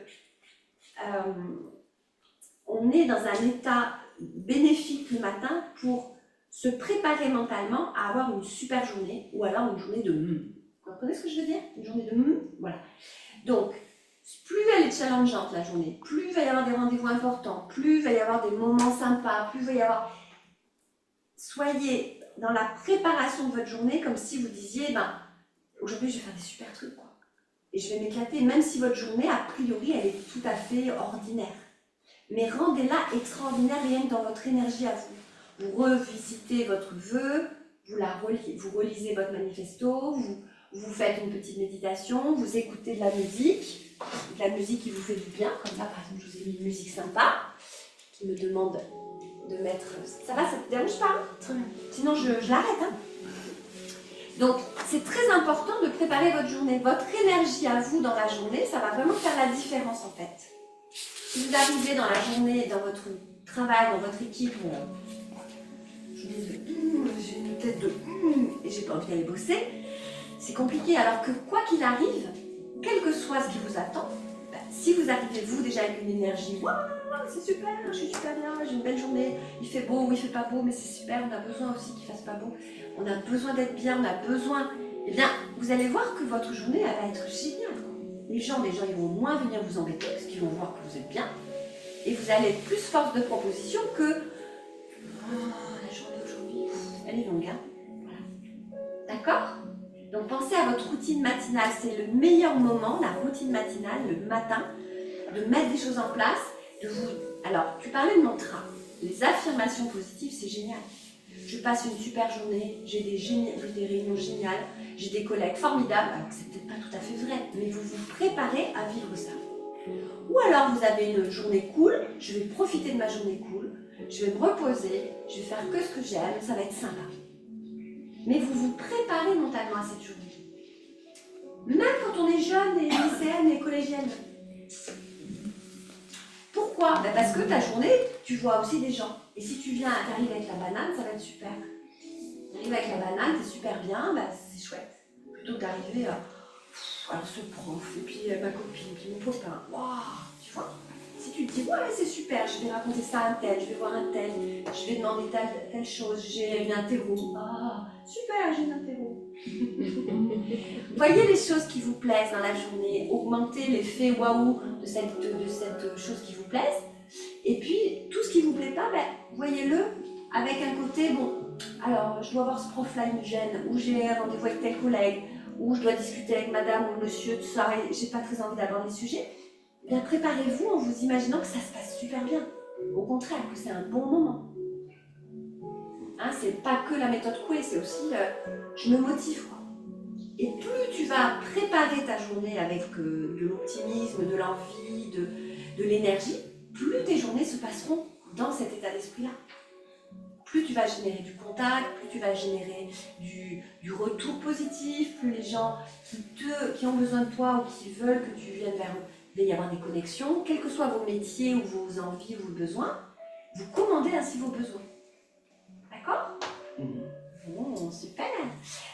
[SPEAKER 1] on est dans un état bénéfique le matin pour se préparer mentalement à avoir une super journée ou alors une journée de Vous comprenez ce que je veux dire? Une journée de voilà. Donc, plus elle est challengeante la journée, plus il va y avoir des rendez-vous importants, plus il va y avoir des moments sympas, plus il va y avoir... Soyez dans la préparation de votre journée comme si vous disiez, aujourd'hui je vais faire des super trucs, quoi. Et je vais m'éclater, même si votre journée, a priori, elle est tout à fait ordinaire. Mais rendez-la extraordinaire rien que dans votre énergie à vous. Vous revisitez votre vœu, vous relisez votre manifesto, vous faites une petite méditation, vous écoutez de la musique qui vous fait du bien, comme là par exemple je vous ai mis une musique sympa, qui me demande de mettre... Ça va, ça te dérange pas? Très bien. Sinon je l'arrête. Hein. Donc c'est très important de préparer votre journée. Votre énergie à vous dans la journée, ça va vraiment faire la différence en fait. Si vous arrivez dans la journée, dans votre travail, dans votre équipe, j'ai une tête de et j'ai pas envie d'aller bosser, c'est compliqué. Alors que quoi qu'il arrive, quel que soit ce qui vous attend, si vous arrivez vous déjà avec une énergie, waouh, c'est super, je suis super bien, j'ai une belle journée, il fait beau ou il fait pas beau, mais c'est super, on a besoin aussi qu'il fasse pas beau, on a besoin d'être bien, on a besoin, eh bien, vous allez voir que votre journée, elle va être géniale. Les gens, ils vont moins venir vous embêter parce qu'ils vont voir que vous êtes bien. Et vous allez être plus force de proposition que la journée d'aujourd'hui, elle est longue. Hein, voilà. D'accord? Donc pensez à votre routine matinale. C'est le meilleur moment, la routine matinale, le matin, de mettre des choses en place. Alors, tu parlais de mantra. Les affirmations positives, c'est génial. Je passe une super journée, j'ai des réunions géniales, j'ai des collègues formidables, alors que c'est peut-être pas tout à fait vrai, mais vous vous préparez à vivre ça. Ou alors vous avez une journée cool, je vais profiter de ma journée cool, je vais me reposer, je vais faire que ce que j'aime, ça va être sympa. Mais vous vous préparez mentalement à cette journée. Même quand on est jeune et lycéenne et collégienne. Pourquoi? Parce que ta journée, tu vois aussi des gens. Et si tu viens, t'arrives avec la banane, ça va être super. T'arrives avec la banane, t'es super bien, c'est chouette. Plutôt que d'arriver alors ce prof, et puis ma copine, puis mon copain. Waouh, tu vois? Si tu te dis, ouais, c'est super, je vais raconter ça à un tel, je vais voir un tel, je vais demander telle chose, j'ai une interro. Ah, super, j'ai une interro. Voyez les choses qui vous plaisent dans la journée, augmentez l'effet waouh de cette chose qui vous plaise. Et puis, tout ce qui ne vous plaît pas, voyez-le avec un côté, alors je dois voir ce prof-là, il me gêne, ou j'ai un rendez-vous avec tel collègue, ou je dois discuter avec madame ou monsieur, tout ça, et j'ai pas très envie d'aborder le sujet. eh bien préparez-vous en vous imaginant que ça se passe super bien. Au contraire, que c'est un bon moment. Hein, c'est pas que la méthode Coué, c'est aussi je me motive, quoi. Et plus tu vas préparer ta journée avec de l'optimisme, de l'envie, de l'énergie, plus tes journées se passeront dans cet état d'esprit-là. Plus tu vas générer du contact, plus tu vas générer du retour positif, plus les gens qui ont besoin de toi ou qui veulent que tu viennes vers eux, il va y avoir des connexions, quels que soient vos métiers ou vos envies ou vos besoins, vous commandez ainsi vos besoins. D'accord ? Bon, super.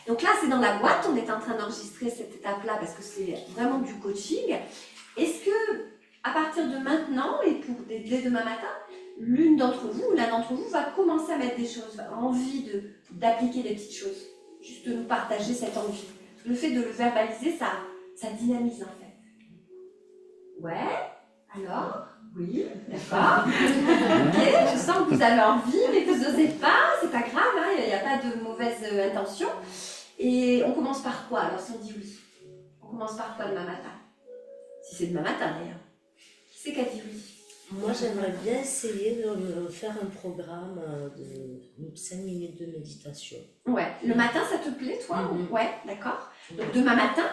[SPEAKER 1] Donc là, c'est dans la boîte, on est en train d'enregistrer cette étape-là parce que c'est vraiment du coaching. Est-ce que, à partir de maintenant et dès demain matin, l'une d'entre vous ou l'un d'entre vous va commencer à mettre des choses, va avoir envie d'appliquer des petites choses, juste de nous partager cette envie. Parce que le fait de le verbaliser, ça dynamise en fait. Ouais, alors, oui, d'accord. Ok, je sens que vous avez envie, mais que vous n'osez pas, c'est pas grave, hein, il n'y a pas de mauvaise intention. Et on commence par quoi alors si on dit oui? On commence par quoi demain matin? Si c'est demain matin d'ailleurs. Qui c'est qui a dit oui?
[SPEAKER 7] Moi, j'aimerais bien essayer de me faire un programme de 5 minutes de méditation.
[SPEAKER 1] Ouais, le matin ça te plaît toi? Ouais, d'accord. Donc demain matin?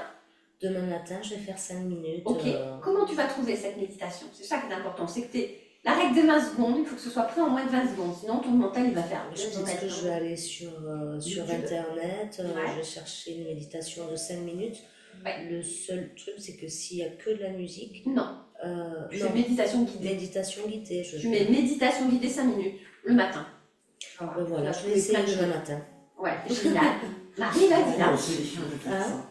[SPEAKER 7] Demain matin, je vais faire 5 minutes.
[SPEAKER 1] Ok, comment tu vas trouver cette méditation? C'est ça qui est important, c'est que la règle des 20 secondes, il faut que ce soit prêt en moins de 20 secondes, sinon ton mental il va faire.
[SPEAKER 7] Je pense que je vais aller sur Internet,
[SPEAKER 1] Ouais.
[SPEAKER 7] je vais chercher une méditation de 5 minutes.
[SPEAKER 1] Ouais.
[SPEAKER 7] Le seul truc, c'est que s'il n'y a que de la musique,
[SPEAKER 1] Non, tu fais
[SPEAKER 7] non,
[SPEAKER 1] méditation guidée.
[SPEAKER 7] méditation guidée.
[SPEAKER 1] Tu mets méditation guidée 5 minutes, le matin.
[SPEAKER 7] Voilà, je vais essayer demain matin.
[SPEAKER 1] Ouais, génial. Marie l'a dit là.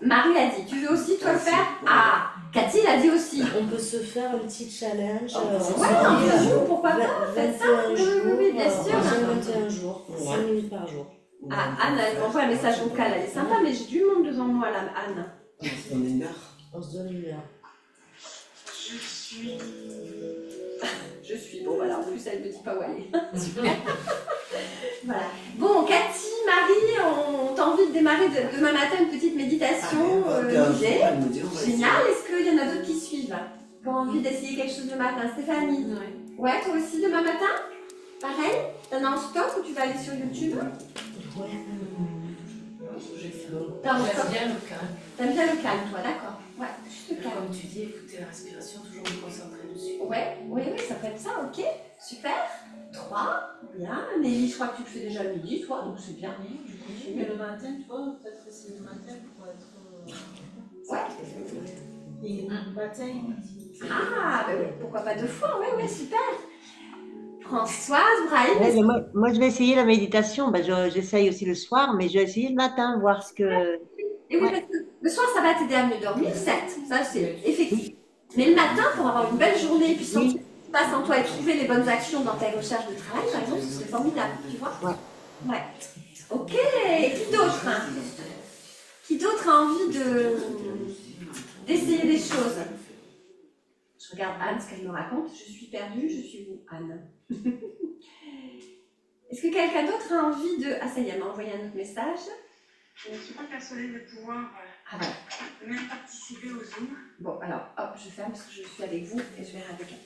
[SPEAKER 1] Marie l'a dit. Tu veux aussi toi le faire? Ah, Cathy l'a dit aussi.
[SPEAKER 7] On peut se faire un petit challenge.
[SPEAKER 1] Ouais, un jour, pourquoi pas? Faites ça.
[SPEAKER 7] 21 jours,
[SPEAKER 1] Oui, bien sûr.
[SPEAKER 7] 21 jours, 5 minutes par jour.
[SPEAKER 1] Ah, Anne, elle m'envoie un message vocal, elle est sympa, mais j'ai du monde devant moi là, Anne.
[SPEAKER 3] On est une heure.
[SPEAKER 7] On se donne une heure.
[SPEAKER 1] Je suis, bon voilà, en plus elle me dit pas où aller. Super. Voilà. Bon, Cathy, Marie, on t'a envie de démarrer demain matin une petite méditation guidée. Génial, est-ce qu'il y en a d'autres qui suivent? Qui ont envie d'essayer quelque chose le matin? Stéphanie? Ouais, toi aussi demain matin? Pareil? T'en as en stock ou tu vas aller sur YouTube?
[SPEAKER 7] Ouais.
[SPEAKER 1] T'as en stock?
[SPEAKER 5] J'aime bien le calme.
[SPEAKER 1] T'aimes bien le calme, toi, d'accord. Ouais, juste le calme.
[SPEAKER 5] Comme tu dis, écouter la respiration, toujours me concentrer dessus.
[SPEAKER 1] Ouais, oui, ça peut être ça, ok. Super. 3, bien. Nelly, je crois que tu le fais déjà le midi, toi, donc c'est bien.
[SPEAKER 5] Mais le matin, tu vois, peut-être que c'est le matin pour être.
[SPEAKER 1] Ouais.
[SPEAKER 5] Et le matin, il midi.
[SPEAKER 1] Ah, bah oui, pourquoi pas 2 fois, ouais, super. Françoise, Brahim,
[SPEAKER 2] Ouais, mais moi, je vais essayer la méditation. J'essaye aussi le soir, mais je vais essayer le matin, voir ce que.
[SPEAKER 1] et oui, parce que le soir, ça va t'aider à mieux dormir, certes, ça c'est effectif. Mais le matin, pour avoir une belle journée et puis sentir ce qui se passe en toi et trouver les bonnes actions dans ta recherche de travail, par exemple, ce serait formidable, tu vois? Ouais. Ok, qui d'autre? Qui d'autre a envie d'essayer des choses? Je regarde Anne, ce qu'elle me raconte. Je suis perdue, je suis où, Anne? Est-ce que quelqu'un d'autre a envie de... Ah, ça y est, elle m'a envoyé un autre message.
[SPEAKER 9] Je ne suis pas persuadée de pouvoir même participer au Zoom.
[SPEAKER 1] Bon, alors, hop, je ferme parce que je suis avec vous et je verrai avec elle.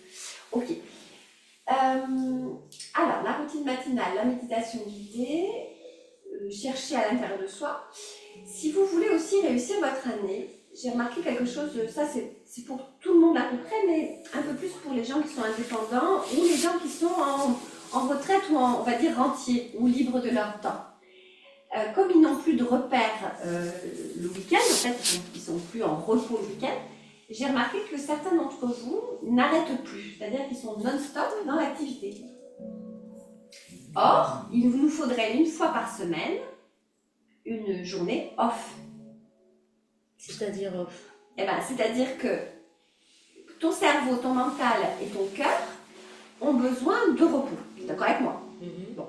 [SPEAKER 1] Ok. Alors, la routine matinale, la méditation guidée, chercher à l'intérieur de soi. Si vous voulez aussi réussir votre année, j'ai remarqué quelque chose, ça c'est pour tout le monde à peu près, mais un peu plus pour les gens qui sont indépendants ou les gens qui sont en retraite ou on va dire rentiers ou libres de leur temps. Comme ils n'ont plus de repères le week-end, en fait ils sont plus en repos le week-end, j'ai remarqué que certains d'entre vous n'arrêtent plus, c'est-à-dire qu'ils sont non-stop dans l'activité. Or, il nous faudrait une fois par semaine une journée off.
[SPEAKER 7] C'est-à-dire off.
[SPEAKER 1] Eh ben, c'est-à-dire que ton cerveau, ton mental et ton cœur ont besoin de repos. Tu es d'accord avec moi? Bon.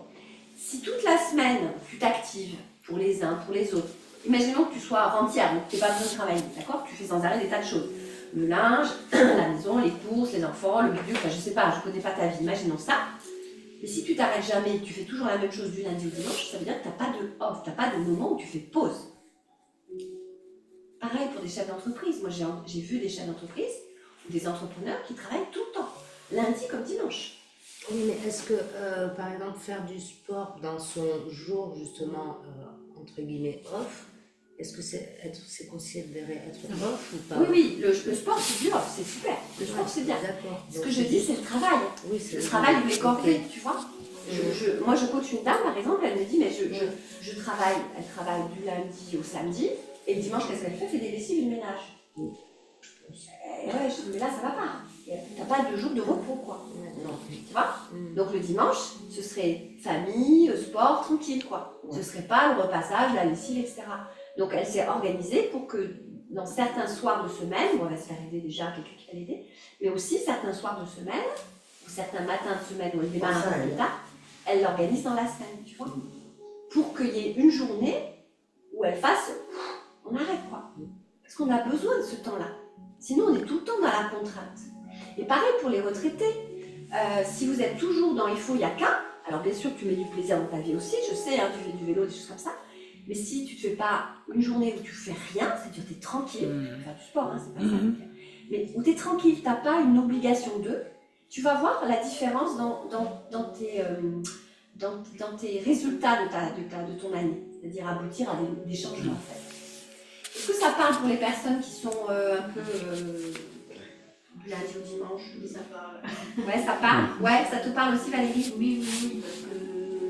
[SPEAKER 1] Si toute la semaine, tu t'actives pour les uns, pour les autres, imaginons que tu sois rentière, donc tu n'es pas besoin de travailler, d'accord? Tu fais sans arrêt des tas de choses. Le linge, la maison, les courses, les enfants, le bébé, enfin je sais pas, je ne connais pas ta vie, imaginons ça. Mais si tu t'arrêtes jamais, tu fais toujours la même chose du lundi au dimanche, ça veut dire que tu n'as pas de off, tu n'as pas de moment où tu fais pause. Pareil pour des chefs d'entreprise. Moi, j'ai vu des chefs d'entreprise des entrepreneurs qui travaillent tout le temps, lundi comme dimanche.
[SPEAKER 7] Oui, mais est-ce que, par exemple, faire du sport dans son jour, justement, entre guillemets, off, est-ce que c'est considéré être off ou pas?
[SPEAKER 1] Oui, oui, le sport c'est dur, c'est super. Le sport c'est bien.
[SPEAKER 7] D'accord.
[SPEAKER 1] Ce que je dis, c'est le travail.
[SPEAKER 7] Oui, c'est
[SPEAKER 1] Le travail où les corvées,
[SPEAKER 7] Ok.
[SPEAKER 1] tu vois. Moi, je coach une dame, par exemple, elle me dit, mais je travaille, elle travaille du lundi au samedi, et le dimanche, qu'est-ce qu'elle fait? Elle fait des lessives et le ménage. Et ouais, je dis, mais là, ça va pas. T'as pas de jour de repos, quoi.
[SPEAKER 7] Non.
[SPEAKER 1] Tu vois? Donc le dimanche, ce serait famille, sport, tranquille, quoi. Ce serait pas le repassage, la lessive, etc. Donc elle s'est organisée pour que dans certains soirs de semaine, bon, elle va se faire aider déjà, quelqu'un qui va l'aider, mais aussi certains soirs de semaine, ou certains matins de semaine où elle démarre un peu plus tard, elle l'organise dans la semaine, tu vois. Pour qu'il y ait une journée où elle fasse, on arrête, quoi. Parce qu'on a besoin de ce temps-là. Sinon, on est tout le temps dans la contrainte. Et pareil pour les retraités. Si vous êtes toujours dans il faut, il y a qu'un, alors bien sûr tu mets du plaisir dans ta vie aussi, je sais, hein, tu fais du vélo, des choses comme ça, mais si tu ne fais pas une journée où tu fais rien, c'est-à-dire tu es tranquille, tu vas faire du sport, hein, c'est pas ça, mais où tu es tranquille, tu n'as pas une obligation d'eux, tu vas voir la différence dans tes résultats de ton année, c'est-à-dire aboutir à des changements en fait. Est-ce que ça parle pour les personnes qui sont un peu du lundi au dimanche?
[SPEAKER 6] Oui, ça parle.
[SPEAKER 1] Ouais, ça parle. Ouais, ça te parle aussi, Valérie?
[SPEAKER 6] Oui, parce que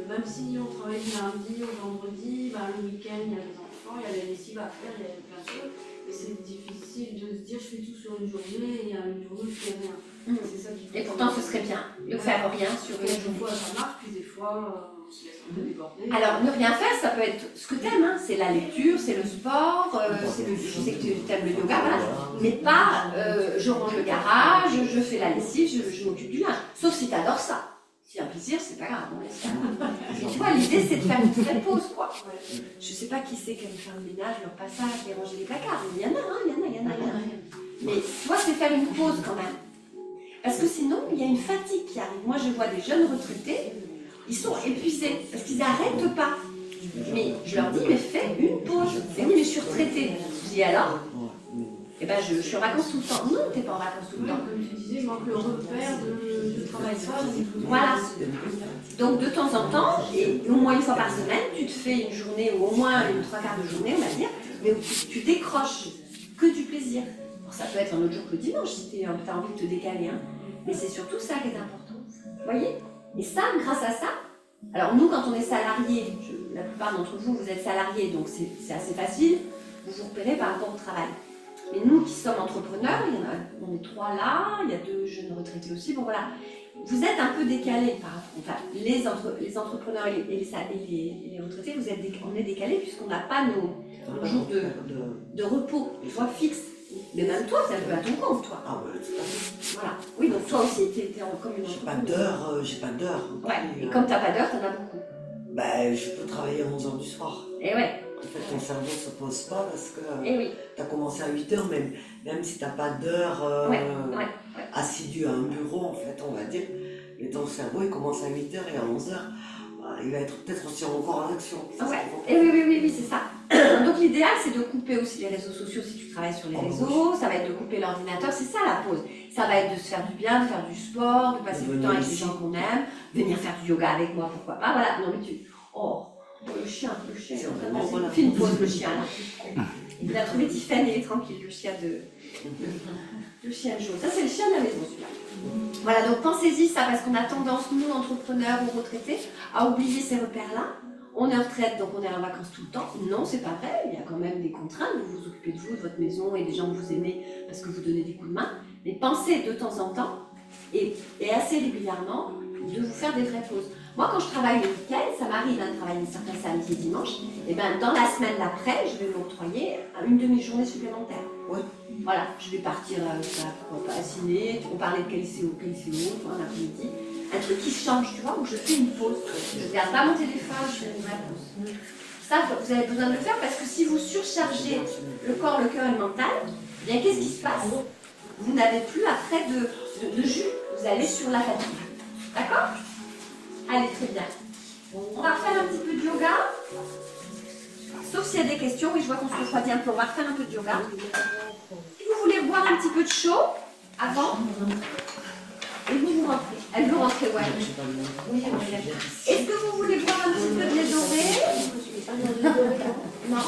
[SPEAKER 6] même si on travaille du lundi au vendredi, le week-end, il y a les enfants, il y a la lessive à faire, il y a plein de choses. Et c'est difficile de se dire je fais tout sur une journée et il y a une journée où je fais rien. C'est ça qu'il faut.
[SPEAKER 1] Et pourtant, ce serait bien de faire rien sur une
[SPEAKER 6] Des
[SPEAKER 1] journée.
[SPEAKER 6] fois, ça marche, puis des fois, on se laisse un peu déborder.
[SPEAKER 1] Alors, ne rien faire, ça peut être ce que t'aimes, hein. C'est la lecture, c'est le sport, je sais que tu aimes le yoga, voilà. Mais pas je range le garage, je fais la lessive, je m'occupe du linge. Sauf si t'adores ça. Si un plaisir, c'est pas grave, on laisse faire. Mais tu vois, l'idée, c'est de faire une vraie pause, quoi. Je sais pas qui c'est qui aime faire le ménage, le repassage, et ranger les placards. Mais il y en a, hein, il y en a. Mais tu vois, c'est faire une pause quand même. Parce que sinon, il y a une fatigue qui arrive. Moi, je vois des jeunes retraités, ils sont épuisés parce qu'ils n'arrêtent pas. Mais je leur dis, mais fais une pause. Mais oui, mais je suis retraitée. Je dis alors? Eh ben, je suis en vacances tout le temps. Non, t'es pas en vacances tout le temps.
[SPEAKER 6] Comme tu disais, il manque le repère de travail fort.
[SPEAKER 1] Voilà. Donc, de temps en temps, et au moins une fois par semaine, tu te fais une journée, ou au moins une 3/4 de journée, on va dire, mais où tu décroches que du plaisir. Alors, ça peut être un autre jour que dimanche, si tu as envie de te décaler. Hein. Mais c'est surtout ça qui est important. Vous voyez? Et ça, grâce à ça, alors nous, quand on est salarié, la plupart d'entre vous, vous êtes salariés, donc c'est assez facile, vous vous repérez par rapport au travail. Mais nous qui sommes entrepreneurs, on est 3 là, il y a 2 jeunes retraités aussi, bon voilà. Vous êtes un peu décalés par rapport, enfin, les entrepreneurs et les retraités, on est décalés puisqu'on n'a pas nos jours de repos, tu vois, fixes. Mais même toi, c'est un peu à ton compte, toi.
[SPEAKER 3] Ah ouais, tout à fait.
[SPEAKER 1] Voilà. Oui, donc toi aussi, t'es comme une
[SPEAKER 3] J'ai pas
[SPEAKER 1] entrepreneur.
[SPEAKER 3] j'ai pas d'heure.
[SPEAKER 1] Ouais, et comme t'as pas d'heure, t'en as beaucoup.
[SPEAKER 3] Bah, je peux travailler à 11h du soir.
[SPEAKER 1] Et ouais.
[SPEAKER 3] En fait, ton cerveau se pose pas parce que
[SPEAKER 1] Et oui.
[SPEAKER 3] t'as commencé à 8h, même si t'as pas d'heure
[SPEAKER 1] Ouais.
[SPEAKER 3] assidue à un bureau, en fait, on va dire. Mais ton cerveau, il commence à 8h et à 11h, il va être peut-être aussi encore en action.
[SPEAKER 1] Ouais. Et oui, c'est ça. Donc l'idéal, c'est de couper aussi les réseaux sociaux si tu travailles sur les réseaux. Ça va être de couper l'ordinateur. C'est ça la pause. Ça va être de se faire du bien, de faire du sport, de passer du temps avec les gens qu'on aime, venir faire du yoga avec moi, pourquoi pas. Voilà. Non mais oh, le chien. Il fait une pause, le chien là. Il a trouvé Tiffany, il est tranquille, le chien jaune. Ça, c'est le chien de la maison, celui-là. Voilà, donc pensez-y ça, parce qu'on a tendance, nous, entrepreneurs ou retraités, à oublier ces repères-là. On est en retraite, donc on est en vacances tout le temps. Non, c'est pas vrai, il y a quand même des contraintes. Vous vous occupez de vous, de votre maison et des gens que vous aimez parce que vous donnez des coups de main. Mais pensez de temps en temps, et assez régulièrement, de vous faire des vraies pauses. Moi, quand je travaille le week-end, ça m'arrive de travailler certains samedis et dimanches, et bien dans la semaine d'après, je vais m'octroyer une demi-journée supplémentaire.
[SPEAKER 3] Ouais.
[SPEAKER 1] Voilà, je vais partir à ciné, on parlait de Calicéo, l'après-midi. Un truc qui change, tu vois, où je fais une pause. Je ne regarde pas mon téléphone, je fais une vraie pause. Ça, vous avez besoin de le faire parce que si vous surchargez le corps, le cœur et le mental, eh bien qu'est-ce qui se passe? Vous n'avez plus après de jus, vous allez sur la fatigue. D'accord? Allez, très bien. On va refaire un petit peu de yoga. Sauf s'il y a des questions, oui, je vois qu'on se refroidit un peu, on va refaire un peu de yoga. Si vous voulez boire un petit peu de chaud, avant. Et vous rentrez. Elle veut rentrer, ouais. Oui, est-ce que vous voulez boire un petit peu de lait doré? Non.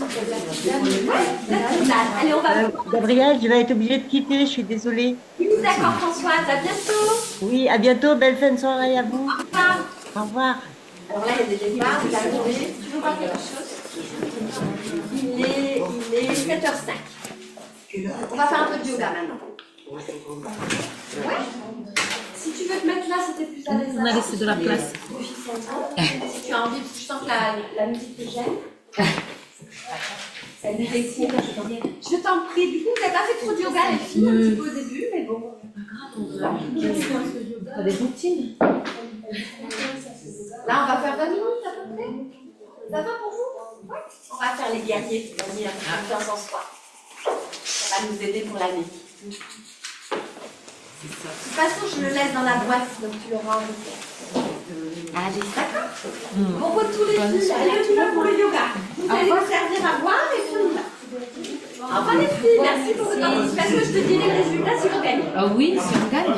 [SPEAKER 1] Ouais, la tisane. Allez, on va.
[SPEAKER 2] Gabriel, je vais être obligée de quitter, je suis désolée.
[SPEAKER 1] Oui, d'accord, Françoise, à bientôt.
[SPEAKER 2] Oui, à bientôt, belle fin de soirée à vous.
[SPEAKER 1] Au revoir.
[SPEAKER 2] Au revoir.
[SPEAKER 1] Alors là, il y a des départs, il a journée. Tu veux voir quelque chose? Il est 7h05. On va faire un peu de yoga maintenant. Ouais. Si tu veux te mettre là, c'était plus à l'aise.
[SPEAKER 5] On a laissé de la place.
[SPEAKER 1] Si tu as envie, parce que je sens que la musique te gêne. Ça nous excite. Je t'en prie. Du coup, vous n'avez pas fait trop de yoga, les filles, un petit peu au début, mais bon.
[SPEAKER 5] T'as des routines?
[SPEAKER 1] Là, on va faire 20 minutes à peu près. Ça va pour vous? Ouais. On va faire les guerriers. Vas-y, un peu de confiance en soi. Ça va nous aider pour l'année. De toute façon, je le laisse dans la boîte, donc tu l'auras en retour. Allez, d'accord? On voit tous les filles. Allez, on y va pour le yoga. Vous allez vous servir à boire et puis on y va. Au revoir les filles, merci pour votre participation. Je te dirai le résultat si on gagne.
[SPEAKER 5] Ah oui, si on gagne.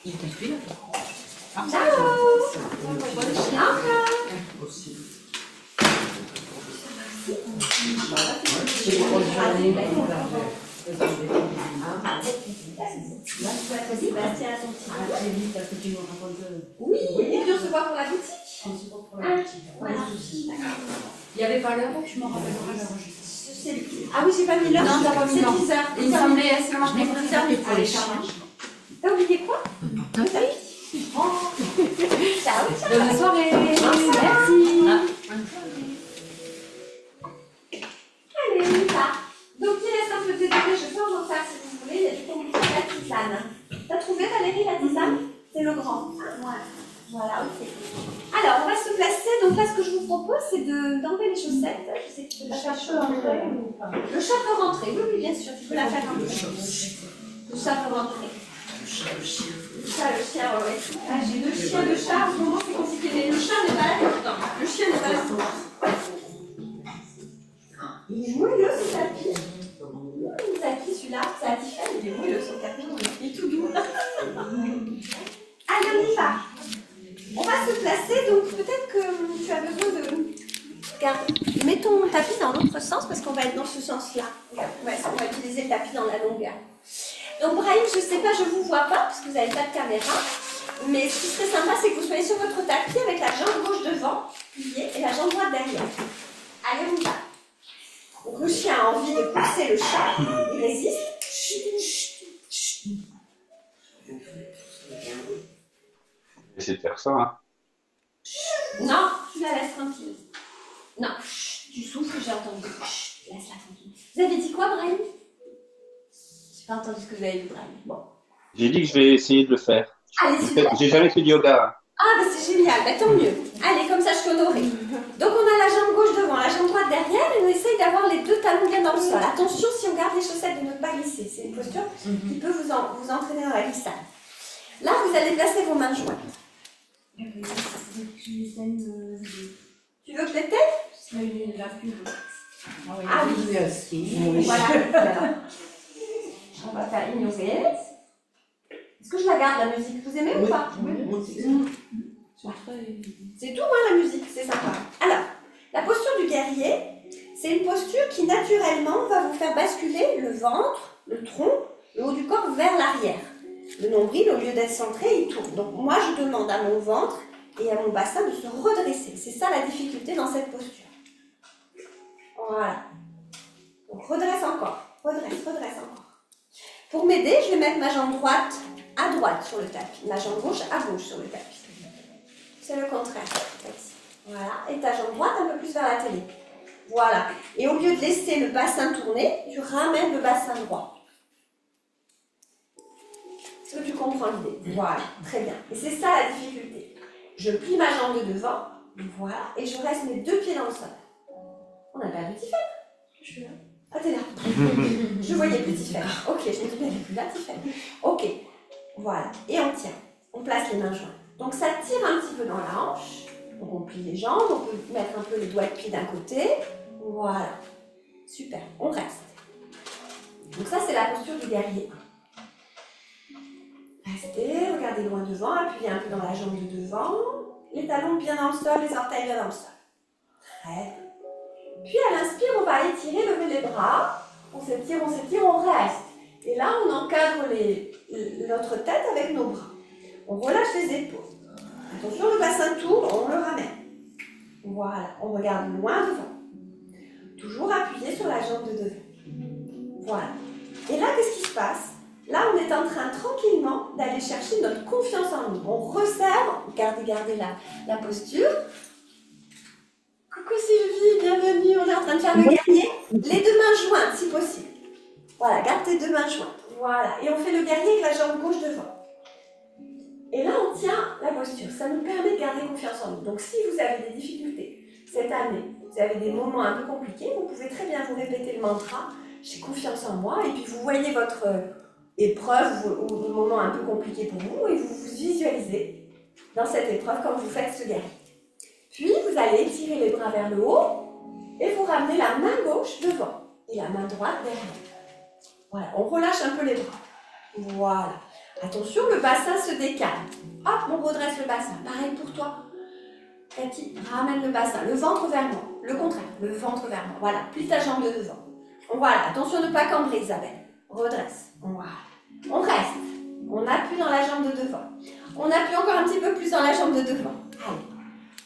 [SPEAKER 5] Il t'a fait là.
[SPEAKER 1] Ciao. Au revoir. Vas-y, Bastien, à ton petit. Oui, et puis on se voit pour la boutique. Voilà.
[SPEAKER 6] Il n'y avait pas l'heure, je m'en rappelle pas l'heure.
[SPEAKER 1] Ah oui, j'ai pas mis l'heure.
[SPEAKER 6] Non, t'as pas mis l'heure.
[SPEAKER 1] C'est 10h.
[SPEAKER 6] Il me semblait, c'est marqué 10h, mais
[SPEAKER 1] Allez, ça marche. T'as oublié quoi? Oui. Ciao, ciao.
[SPEAKER 6] Bonne soirée.
[SPEAKER 1] Merci. Allez, on y va. Donc, il reste un peu de dédoublé. Je peux en refaire si vous voulez. Il y a du compliqué de la tisane. T'as trouvé, Valérie, la tisane? C'est le grand. Voilà. Voilà, ok. Alors, on va se placer. Donc là, ce que je vous propose, c'est d'enlever les chaussettes. Je sais que tu peux la faire rentrer. Le chat peut rentrer. Oui, oui, bien sûr. Tu peux la faire rentrer. Le chat peut rentrer. Le chien, ouais. Ah, j'ai 2 chiens, 2 chats. En ce moment, c'est compliqué. Mais le chat n'est pas là pourtant. Le chien n'est pas là pourtant. Il est moelleux, ce tapis. C'est à qui celui-là? C'est à Tiffany. Il est moelleux, son tapis. Il est tout doux. Allez, on y va. On va se placer. Donc, peut-être que tu as besoin de... Regarde, mets ton tapis dans l'autre sens parce qu'on va être dans ce sens-là. On va utiliser le tapis dans la longueur. Donc, Brahim, je ne sais pas, je ne vous vois pas parce que vous n'avez pas de caméra. Mais ce qui serait sympa, c'est que vous soyez sur votre tapis avec la jambe gauche devant, pliée, et la jambe droite derrière. Allez, on y va. Donc, le chien a envie de pousser le chat. Il résiste. Chut, chut, chut.
[SPEAKER 8] Essayer de faire ça, hein.
[SPEAKER 1] Non, tu la laisses tranquille. Non, chut, tu souffles, j'ai entendu. Chut, laisse-la tranquille. Vous avez dit quoi, Brahim? J'ai pas entendu ce que vous avez dit, Brahim. Bon.
[SPEAKER 8] J'ai dit que je vais essayer de le faire.
[SPEAKER 1] Allez, super.
[SPEAKER 8] J'ai jamais fait de yoga.
[SPEAKER 1] Ah, bah c'est génial, bah tant mieux. Allez, comme ça, je suis honorée. Donc, on a la jambe gauche devant, la jambe droite derrière, et on essaye d'avoir les 2 talons bien dans le sol. Attention, si on garde les chaussettes, de ne pas glisser. C'est une posture qui peut vous entraîner dans la glissade. Là, vous allez placer vos mains jointes. Tu veux que je les teigne? Ah oui. Voilà. On va faire ignorer. Est-ce que je la garde, la musique? Vous aimez ou pas? C'est tout, hein, la musique, c'est sympa. Alors, la posture du guerrier, c'est une posture qui naturellement va vous faire basculer le ventre, le tronc, le haut du corps vers l'arrière. Le nombril, au lieu d'être centré, il tourne. Donc moi, je demande à mon ventre et à mon bassin de se redresser. C'est ça la difficulté dans cette posture. Voilà. Donc redresse encore. Redresse encore. Pour m'aider, je vais mettre ma jambe droite à droite sur le tapis, ma jambe gauche à gauche sur le tapis. C'est le contraire. Voilà. Et ta jambe droite un peu plus vers la télé. Voilà. Et au lieu de laisser le bassin tourner, tu ramènes le bassin droit. Est-ce que tu comprends l'idée? Voilà, très bien. Et c'est ça la difficulté. Je plie ma jambe de devant, voilà, et je reste mes 2 pieds dans le sol. On a perdu Tiffany. Je suis là. Ah, t'es là. Je voyais plus Tiffany. Ok, je me dis, mais elle est plus là, Tiffany. Ok, voilà. Et on tient. On place les mains jointes. Donc ça tire un petit peu dans la hanche. Donc on plie les jambes, on peut mettre un peu les doigts de pied d'un côté. Voilà. Super, on reste. Donc ça, c'est la posture du guerrier. Restez, regardez loin devant, appuyez un peu dans la jambe de devant. Les talons bien dans le sol, les orteils bien dans le sol. Très bien. Puis à l'inspire, on va étirer, lever les bras. On s'étire, on reste. Et là, on encadre notre tête avec nos bras. On relâche les épaules. Attention, le bassin tourne, on le ramène. Voilà, on regarde loin devant. Toujours appuyé sur la jambe de devant. Voilà. Et là, qu'est-ce qui se passe? Là, on est en train tranquillement d'aller chercher notre confiance en nous. On resserre, gardez la posture. Coucou Sylvie, bienvenue, on est en train de faire le guerrier. Les deux mains jointes si possible. Voilà, garde tes deux mains jointes. Voilà, et on fait le guerrier avec la jambe gauche devant. Et là, on tient la posture. Ça nous permet de garder confiance en nous. Donc, si vous avez des difficultés cette année, vous avez des moments un peu compliqués, vous pouvez très bien vous répéter le mantra « J'ai confiance en moi » et puis vous voyez votre épreuve ou le moment un peu compliqué pour vous et vous vous visualisez dans cette épreuve quand vous faites ce guerrier. Puis, vous allez étirer les bras vers le haut et vous ramenez la main gauche devant et la main droite derrière. Voilà, on relâche un peu les bras. Voilà. Attention, le bassin se décale. Hop, on redresse le bassin. Pareil pour toi. Cathy, ramène le bassin. Le ventre vers moi. Le contraire, le ventre vers moi. Voilà, plie ta jambe de devant. Voilà, attention de ne pas cambrer, Isabelle. Redresse. Voilà. On reste. On appuie dans la jambe de devant. On appuie encore un petit peu plus dans la jambe de devant. Allez.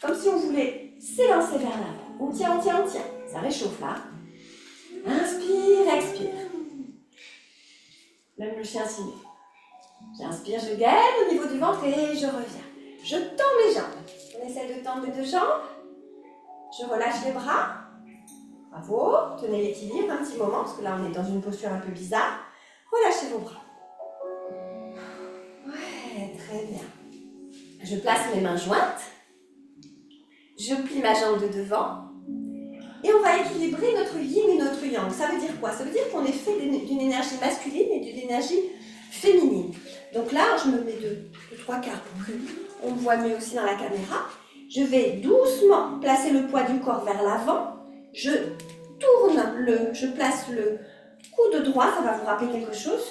[SPEAKER 1] Comme si on voulait s'élancer vers l'avant. On tient, on tient, on tient. Ça réchauffe là. Inspire, expire. Même le chien s'y met. J'inspire, je gaine au niveau du ventre et je reviens. Je tends mes jambes. On essaie de tendre les deux jambes. Je relâche les bras. Bravo. Tenez l'équilibre un petit moment parce que là on est dans une posture un peu bizarre. Relâchez vos bras. Ouais, très bien. Je place mes mains jointes. Je plie ma jambe de devant. Et on va équilibrer notre yin et notre yang. Ça veut dire quoi? Ça veut dire qu'on est fait d'une énergie masculine et d'une énergie féminine. Donc là, je me mets de 3 quarts pour que on me voit mieux aussi dans la caméra. Je vais doucement placer le poids du corps vers l'avant. Je place le coude droit, ça va vous rappeler quelque chose.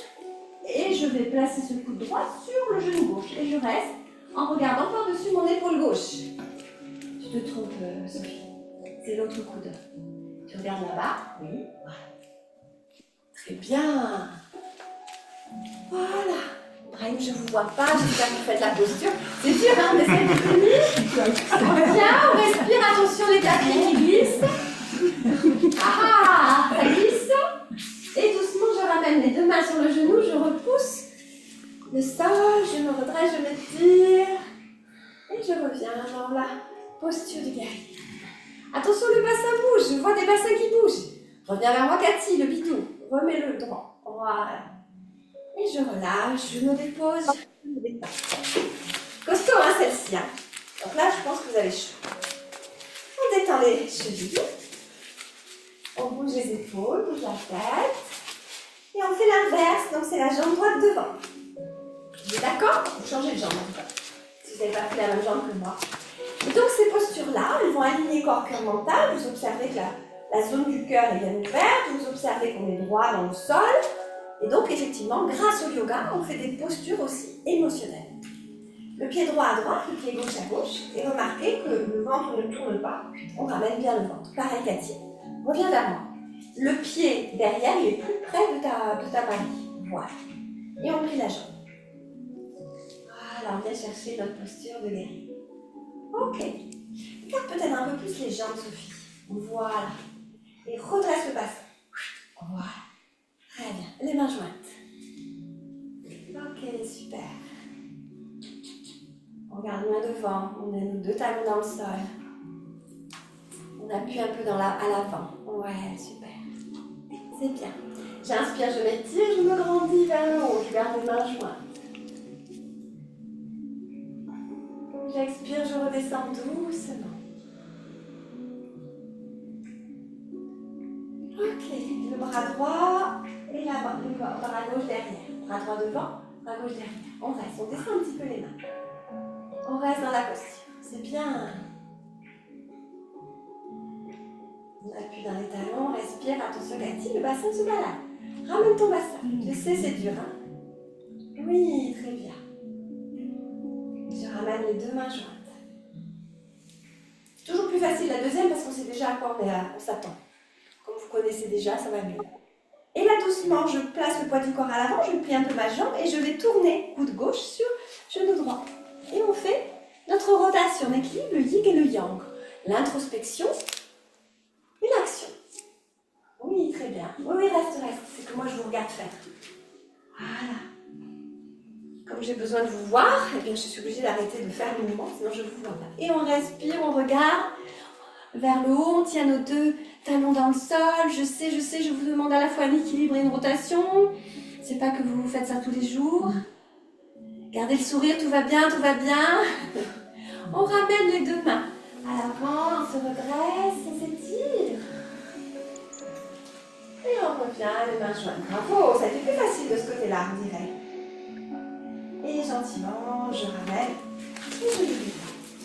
[SPEAKER 1] Et je vais placer ce coude droit sur le genou gauche. Et je reste en regardant par-dessus mon épaule gauche. Tu te trompes, Sophie. C'est l'autre coude. Tu regardes là-bas. Oui. Voilà. Très bien. Voilà. Brahim, je ne vous vois pas. J'espère que vous faites la posture. C'est dur, hein, mais c'est fini. On tient, on respire. Attention, les tapis qui glissent. Ah, ça glisse. Et doucement, je ramène les deux mains sur le genou. Je repousse le sol. Je me redresse, je m'étire. Et je reviens dans la posture du guerrier. Attention, le bassin bouge. Je vois des bassins qui bougent. Reviens vers moi, Cathy, le bidou. Remets-le droit. Voilà. Et je relâche, je me dépose, je me détends. Costaud, hein, celle-ci. Hein. Donc là, je pense que vous avez chaud. On détend les chevilles. On bouge les épaules, bouge la tête. Et on fait l'inverse. Donc c'est la jambe droite devant. Vous êtes d'accord? Vous changez de jambe en tout cas. Si vous n'avez pas fait la même jambe que moi. Et donc ces postures-là, elles vont aligner corps, cœur, mental. Vous observez que la zone du cœur est bien ouverte. Vous observez qu'on est droit dans le sol. Et donc, effectivement, grâce au yoga, on fait des postures aussi émotionnelles. Le pied droit à droite, le pied gauche à gauche. Et remarquez que le ventre ne tourne pas. On ramène bien le ventre. Pareil, Cathy. Reviens vers moi. Le pied derrière, il est plus près de ta barrière. Voilà. Et on plie la jambe. Voilà, on vient chercher notre posture de guerrier. Ok. Regarde peut-être un peu plus les jambes, Sophie. Voilà. Et redresse le bassin. Voilà. Très bien, les mains jointes. Ok, super. On regarde loin devant, on a nos deux talons dans le sol. On appuie un peu à l'avant. Ouais, super. C'est bien. J'inspire, je m'étire, je me grandis vers le haut. Je garde les mains jointes. J'expire, je redescends doucement. Ok, le bras droit. Et là, le bras gauche derrière. Bras droit devant, bras gauche derrière. On reste, on descend un petit peu les mains. On reste dans la posture. C'est bien. On appuie dans les talons, on respire. Attention, Cathy, le bassin se balade. Ramène ton bassin. Je sais, c'est dur, hein? Oui, très bien. Je ramène les deux mains jointes. Toujours plus facile la deuxième parce qu'on sait déjà à quoi on s'attend. Comme vous connaissez déjà, ça va mieux. Et là, doucement, je place le poids du corps à l'avant, je plie un peu ma jambe et je vais tourner coude gauche sur genou droit. Et on fait notre rotation, on équilibre le yin et le yang. L'introspection et l'action. Oui, très bien. Oui, reste. C'est que moi, je vous regarde faire. Voilà. Comme j'ai besoin de vous voir, eh bien, je suis obligée d'arrêter de faire le mouvement, sinon je ne vous vois pas. Et on respire, on regarde vers le haut, on tient nos deux talons dans le sol. Je sais, je vous demande à la fois un équilibre et une rotation. C'est pas que vous faites ça tous les jours. Gardez le sourire, tout va bien, tout va bien. On ramène les deux mains à l'avant, on se redresse, on s'étire. Et on revient, les mains jointes. Bravo, ça a été plus facile de ce côté-là, on dirait. Et gentiment, je ramène et je l'oublie.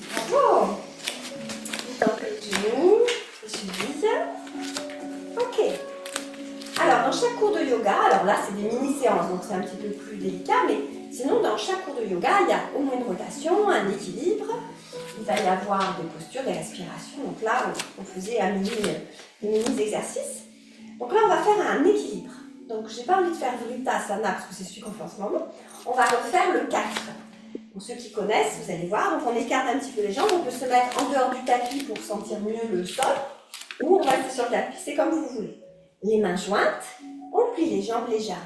[SPEAKER 1] Bravo. Donc, les genoux, cheville. Ok. Alors, dans chaque cours de yoga, alors là, c'est des mini-séances, donc c'est un petit peu plus délicat, mais sinon, dans chaque cours de yoga, il y a au moins une rotation, un équilibre. Il va y avoir des postures, des respirations. Donc là, on faisait des mini-exercices. Donc là, on va faire un équilibre. Donc, je n'ai pas envie de faire Vritasana parce que c'est celui qu'on fait en ce moment. On va refaire le 4. Pour ceux qui connaissent, vous allez voir, donc on écarte un petit peu les jambes, on peut se mettre en dehors du tapis pour sentir mieux le sol, ou on reste sur le tapis, c'est comme vous voulez. Les mains jointes, on plie les jambes légèrement.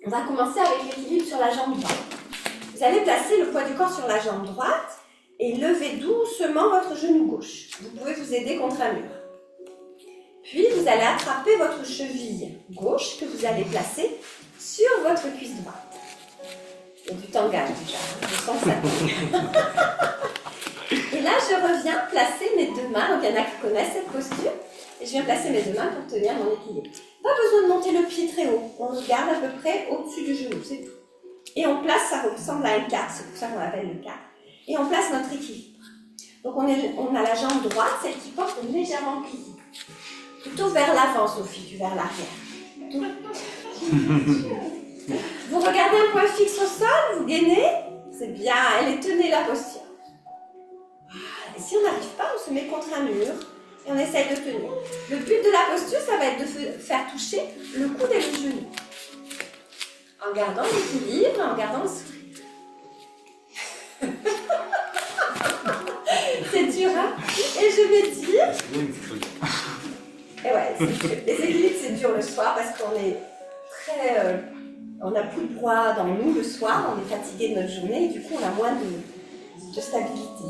[SPEAKER 1] On va commencer avec l'équilibre sur la jambe droite. Vous allez placer le poids du corps sur la jambe droite et lever doucement votre genou gauche. Vous pouvez vous aider contre un mur. Puis vous allez attraper votre cheville gauche que vous allez placer sur votre cuisse droite. Il y a du tangage déjà, je sens ça. Et là, je reviens placer mes deux mains. Donc, il y en a qui connaissent cette posture. Et je viens placer mes deux mains pour tenir mon équilibre. Pas besoin de monter le pied très haut. On le garde à peu près au-dessus du genou, c'est tout. Et on place, ça ressemble à un 4, c'est pour ça qu'on l'appelle le 4. Et on place notre équilibre. Donc, on a la jambe droite, celle qui porte légèrement pliée. Plutôt vers l'avant, Sophie, vers l'arrière. Vous regardez un point fixe au sol, vous gainez, c'est bien, allez, tenez la posture. Et si on n'arrive pas, on se met contre un mur et on essaye de tenir. Le but de la posture, ça va être de faire toucher le coude et le genou. En gardant l'équilibre, en gardant le sourire. C'est dur, hein? Et je vais dire... Et ouais, les équilibres, c'est dur le soir parce qu'on est très... on a plus de poids dans nous le soir, on est fatigué de notre journée et du coup on a moins de stabilité.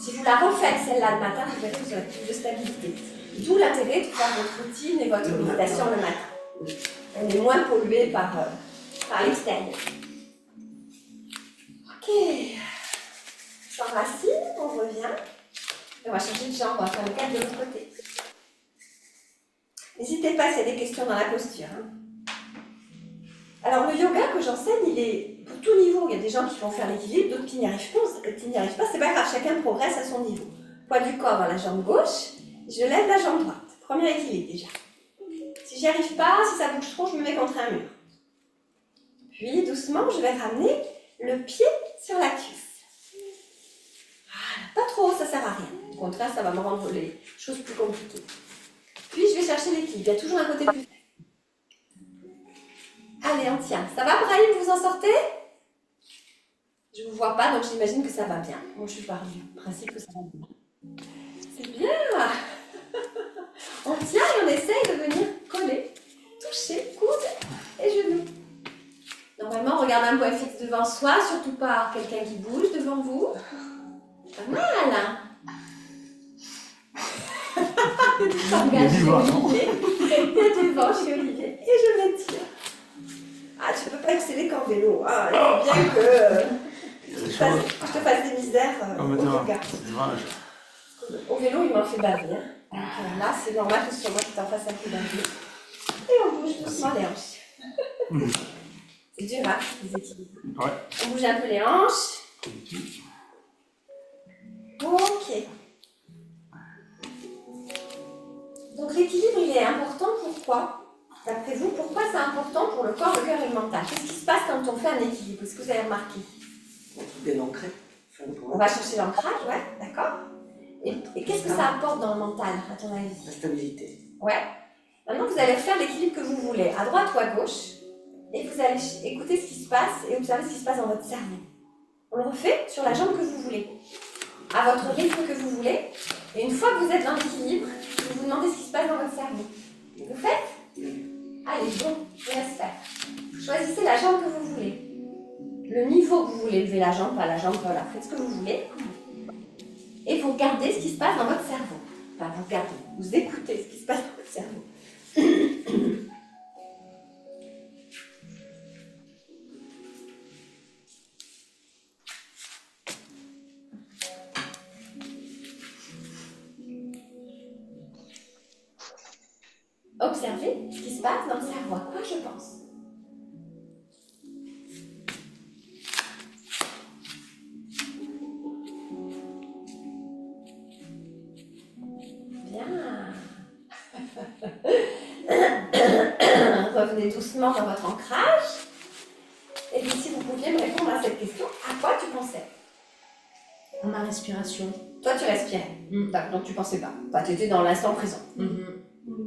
[SPEAKER 1] Si vous la refaites celle-là le matin, vous verrez que vous aurez plus de stabilité. D'où l'intérêt de faire votre routine et votre méditation le matin. On est moins pollué par l'extérieur. Ok. S'enracine, on revient. Et on va changer de jambe, on va faire le 4 de l'autre côté. N'hésitez pas s'il y a des questions dans la posture. Hein. Alors le yoga que j'enseigne, il est pour tout niveau. Il y a des gens qui vont faire l'équilibre, d'autres qui n'y arrivent pas. C'est pas grave, chacun progresse à son niveau. Poids du corps dans la jambe gauche, je lève la jambe droite. Premier équilibre déjà. Si j'y arrive pas, si ça bouge trop, je me mets contre un mur. Puis doucement, je vais ramener le pied sur la cuisse. Voilà, pas trop haut, ça sert à rien. Au contraire, ça va me rendre les choses plus compliquées. Puis je vais chercher l'équilibre. Il y a toujours un côté plus. Allez, on tient. Ça va, Brahim, vous en sortez? Je ne vous vois pas, donc j'imagine que ça va bien. Moi, je suis par du principe que ça va bien. C'est bien. On tient et on essaye de venir coller, toucher, coude et genoux. Normalement, regardez un point fixe devant soi, surtout pas quelqu'un qui bouge devant vous. Pas mal, hein? Il y a du tangage chez Olivier. Il y a du vent chez Olivier. Et je m'étire. Ah, tu peux pas exceller qu'en vélo. Ah, il faut bien que je te fasse des misères au yoga. Au vélo, il m'en fait baver. Hein. Donc là, c'est normal que ce soit moi qui t'en fasse un peu baver. Et on bouge doucement les hanches. C'est dur, hein, les équilibres. Ouais. On bouge un peu les hanches. Ok. Donc l'équilibre, il est important. Pourquoi? d'après vous, pourquoi c'est important pour le corps, le cœur et le mental? Qu'est-ce qui se passe quand on fait un équilibre? Est-ce que vous avez remarqué?
[SPEAKER 3] Bien ancré.
[SPEAKER 1] On va chercher l'ancrage, ouais, d'accord. Et qu'est-ce que ça apporte dans le mental, à ton avis?
[SPEAKER 3] La stabilité.
[SPEAKER 1] Ouais. Maintenant, vous allez faire l'équilibre que vous voulez, à droite ou à gauche, et vous allez écouter ce qui se passe et observer ce qui se passe dans votre cerveau. On le refait sur la jambe que vous voulez, à votre rythme que vous voulez, et une fois que vous êtes dans l'équilibre, vous vous demandez ce qui se passe dans votre cerveau. Vous faites? Allez, bon, je vous laisse faire. Choisissez la jambe que vous voulez. Le niveau que vous voulez lever la jambe, pas la jambe, voilà, faites ce que vous voulez. Et vous regardez ce qui se passe dans votre cerveau. Enfin, vous regardez, vous écoutez ce qui se passe dans votre cerveau. Observez ce qui se passe dans le cerveau. À quoi je pense? Bien. Revenez doucement dans votre ancrage. Et puis si vous pouviez me répondre à cette question, à quoi tu pensais?
[SPEAKER 7] Ma respiration.
[SPEAKER 1] Toi, tu respirais. D'accord, donc tu pensais pas. Enfin, tu étais dans l'instant présent.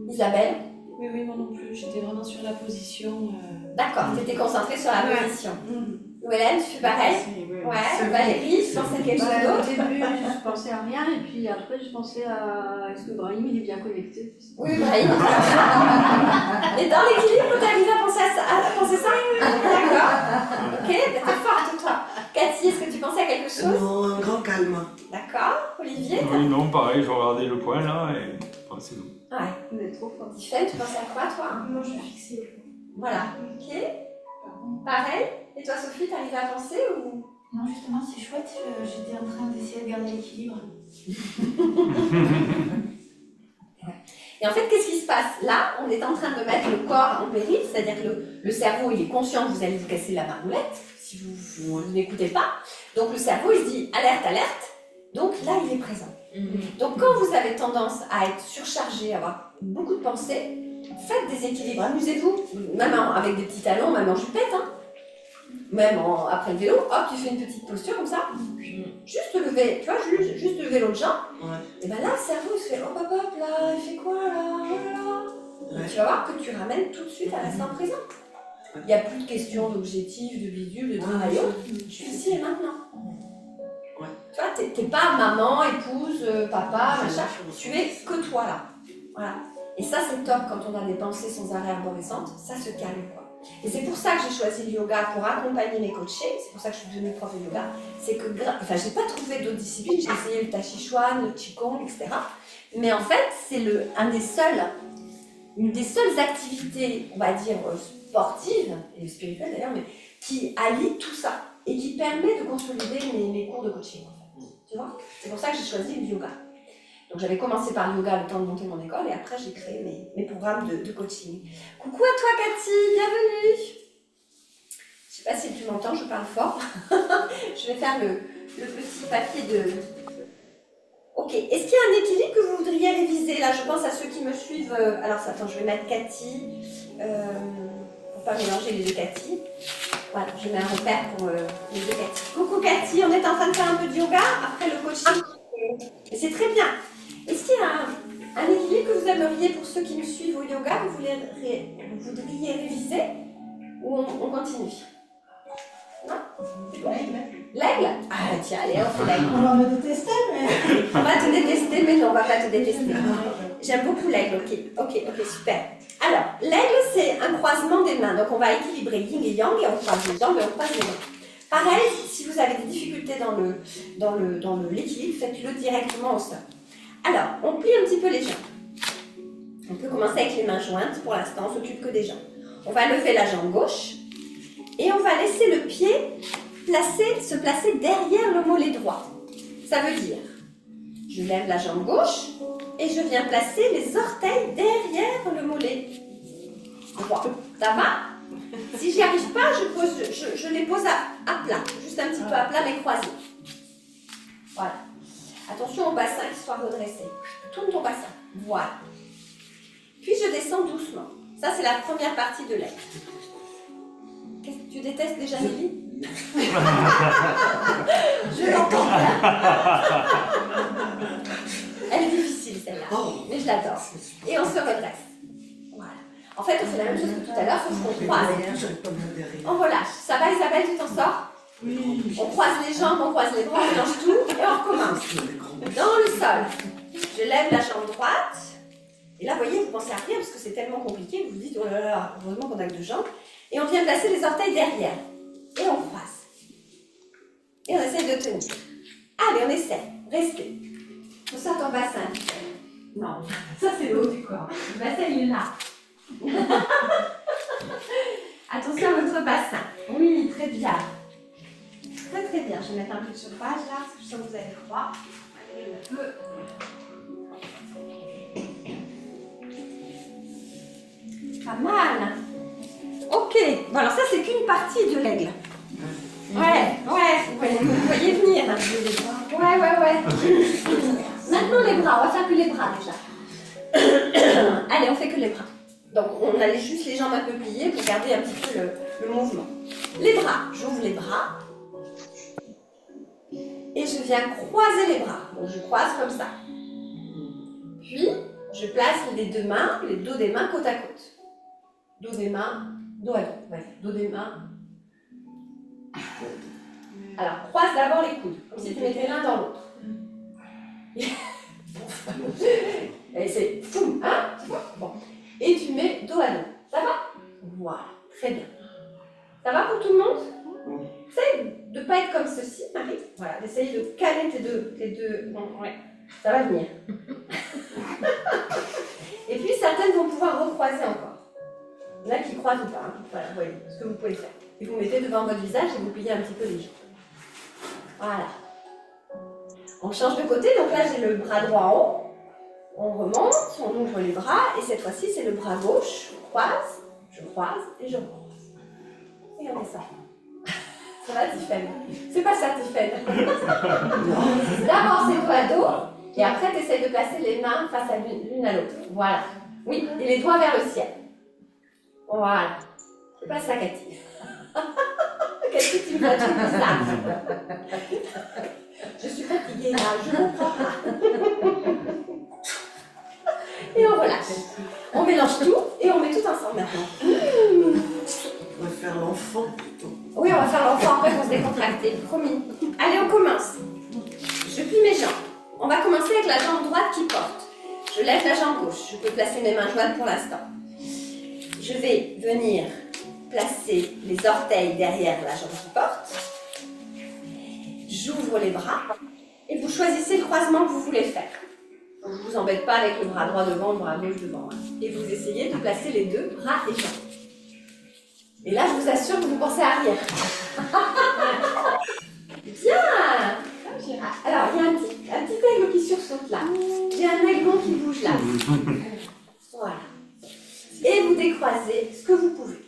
[SPEAKER 1] Isabelle?
[SPEAKER 5] Oui, oui, moi non plus. J'étais vraiment sur la position.
[SPEAKER 1] D'accord, tu étais concentrée sur la position. Ou Hélène, tu fais pareil? Ouais, Valérie, tu pensais à quelque chose
[SPEAKER 6] Au
[SPEAKER 1] d'autre?
[SPEAKER 6] début, je pensais à rien, et puis après, je pensais à est-ce que Brahim il est bien connecté?
[SPEAKER 1] Oui, Brahim. Et dans l'équilibre, tu arrives à penser à ça? À penser ça? D'accord. Ok, t'es forte, toi. Cathy, est-ce que tu pensais à quelque chose?
[SPEAKER 3] Non, un grand calme.
[SPEAKER 1] D'accord. Olivier?
[SPEAKER 10] Oui, non, pareil, je regardais le point là et enfin, c'est tout.
[SPEAKER 1] Ouais.
[SPEAKER 6] Vous êtes trop fort.
[SPEAKER 1] Tiffany, tu pensais à quoi, toi?
[SPEAKER 6] Moi, je suis fixée.
[SPEAKER 1] Voilà. Ok. Pareil. Et toi, Sophie, t'arrives à penser ou?
[SPEAKER 11] Non, justement, c'est chouette. J'étais en train d'essayer de garder l'équilibre.
[SPEAKER 1] Et en fait, qu'est-ce qui se passe? Là, on est en train de mettre le corps en péril, c'est-à-dire que le cerveau, il est conscient que vous allez vous casser la maroulette, si vous n'écoutez pas. Donc le cerveau, il se dit alerte, alerte. Donc là, il est présent. Donc quand vous avez tendance à être surchargé, à avoir beaucoup de pensées, faites des équilibres, amusez-vous, même avec des petits talons, même en jupette, hein. Même après le vélo, hop, tu fais une petite posture comme ça, juste lever, tu vois, juste lever l'autre jambe, et ben là, le cerveau, il se fait hop, hop, hop, là, il fait quoi, là, oh là là. Tu vas voir que tu ramènes tout de suite à l'instant présent. Il n'y a plus de questions d'objectifs, de bidule, de travail, je suis ici et maintenant. Tu vois, t'es pas maman, épouse, papa, machin, tu es que toi là. Voilà. Et ça, c'est top quand on a des pensées sans arrêt arborescentes, ça se calme, quoi. Et c'est pour ça que j'ai choisi le yoga pour accompagner mes coachés, c'est pour ça que je suis devenue prof de yoga. C'est que, enfin, j'ai pas trouvé d'autres disciplines, j'ai essayé le tai chi chuan, le qigong, etc. Mais en fait, c'est une des seules activités, on va dire, sportives, et spirituelles d'ailleurs, mais qui allie tout ça et qui permet de consolider mes cours de coaching, en fait. Tu vois? C'est pour ça que j'ai choisi le yoga. Donc j'avais commencé par le yoga le temps de monter mon école et après j'ai créé mes programmes de coaching. Coucou à toi Cathy, bienvenue. Je sais pas si tu m'entends, je parle fort. Je vais faire le petit papier de... Ok, est-ce qu'il y a un équilibre que vous voudriez réviser? Là, je pense à ceux qui me suivent. Alors attends, je vais mettre Cathy, pour pas mélanger les deux Cathy. Voilà, je mets un repère pour les deux Cathy. Coucou Cathy, on est en train de faire un peu de yoga après le coaching. Et c'est très bien. Est-ce qu'il y a un équilibre que vous aimeriez pour ceux qui me suivent au yoga, vous voudriez réviser ou on continue? Non? L'aigle? Ah tiens, allez, on fait l'aigle.
[SPEAKER 5] On va me détester, mais...
[SPEAKER 1] On va te détester, mais non, on va pas te détester. J'aime beaucoup l'aigle, ok, super. Alors, l'aigle, c'est un croisement des mains. Donc, on va équilibrer yin et yang et on croise les jambes et on croise les mains. Pareil, si vous avez des difficultés dans l'équilibre, faites-le directement au sol. Alors, on plie un petit peu les jambes. On peut commencer avec les mains jointes. Pour l'instant, on s'occupe que des jambes. On va lever la jambe gauche et on va laisser le pied se placer derrière le mollet droit. Ça veut dire, je lève la jambe gauche et je viens placer les orteils derrière le mollet droit. Ça va? Si j'y arrive pas, je les pose à plat, juste un petit peu à plat mais croisés. Voilà. Attention au bassin qui soit redressé. Tourne ton bassin. Voilà. Puis je descends doucement. Ça, c'est la première partie de l'aigle. Qu'est-ce que tu détestes déjà, Nelly? Je l'entends bien. Elle est difficile, celle-là. Mais je l'adore. Et on se redresse. Voilà. En fait, on fait la même chose que tout à l'heure, sauf qu'on croise. On relâche. Ça va, Isabelle, tu t'en sors? Oui. On croise les jambes, on croise les bras, on mélange tout et on recommence. Dans le sol, je lève la jambe droite. Et là, vous voyez, vous pensez à rien parce que c'est tellement compliqué. Vous vous dites, oh là là, heureusement qu'on a que deux jambes. Et on vient placer les orteils derrière. Et on croise. Et on essaie de tenir. Allez, on essaie. Restez. On sort ton bassin. Non, ça c'est le haut du corps. Le bassin, il est là. Attention à votre bassin. Oui, très bien. Très très bien. Je vais mettre un peu de chauffage là, parce que je sens que vous avez froid. Allez, le feu. Pas mal. Ok. Bon, alors ça, c'est qu'une partie de l'aigle. Ouais, vous voyez venir. Ouais. Maintenant, les bras. On va faire que les bras déjà. Allez, on fait que les bras. Donc, on a juste les jambes un peu pliées pour garder un petit peu le mouvement. Les bras. J'ouvre les bras. Et je viens croiser les bras. Donc, je croise comme ça. Puis, je place les deux mains, les dos des mains côte à côte. Dos des mains, dos à dos. Ouais, dos des mains. Alors, croise d'abord les coudes, comme si tu mettais l'un dans l'autre. Et c'est foum, hein? Tu vois? Bon. Et tu mets dos à dos. Ça va? Voilà, très bien. Ça va pour tout le monde? Essaye de ne pas être comme ceci, Marie. Voilà, d'essayer de caler tes deux. Bon, ouais, ça va venir. Et puis, certaines vont pouvoir recroiser encore. Il y en a qui croisent ou pas. Hein. Voilà, vous voyez ce que vous pouvez faire. Et vous mettez devant votre visage et vous pliez un petit peu les jambes. Voilà. On change de côté, donc là j'ai le bras droit en haut. On remonte, on ouvre les bras et cette fois-ci c'est le bras gauche. Je croise et je recroise. Regardez ça. Ça va, Tiffaine? C'est pas ça, Tiffaine. D'abord c'est dos à dos et après tu essaies de placer les mains face à l'une à l'autre. Voilà. Oui, et les doigts vers le ciel. Voilà. C'est pas ça, Cathy. Qu'est-ce que tu me fais tout ça? Je suis fatiguée là, je comprends pas. Et on relâche. On mélange tout et on met tout ensemble maintenant.
[SPEAKER 3] On va faire l'enfant plutôt.
[SPEAKER 1] Oui, on va faire l'enfant après qu'on se décontracte, promis. Allez, on commence. Je plie mes jambes. On va commencer avec la jambe droite qui porte. Je lève la jambe gauche. Je peux placer mes mains jointes pour l'instant. Je vais venir placer les orteils derrière la jambe qui porte. J'ouvre les bras et vous choisissez le croisement que vous voulez faire. Donc, je ne vous embête pas avec le bras droit devant, le bras gauche devant. Hein. Et vous essayez de placer les deux bras et jambes. Et là, je vous assure que vous pensez à rien. Bien. Alors, il y a un petit aigle qui sursaute là. J'ai un aiglon qui bouge là. Voilà. Et vous décroisez ce que vous pouvez.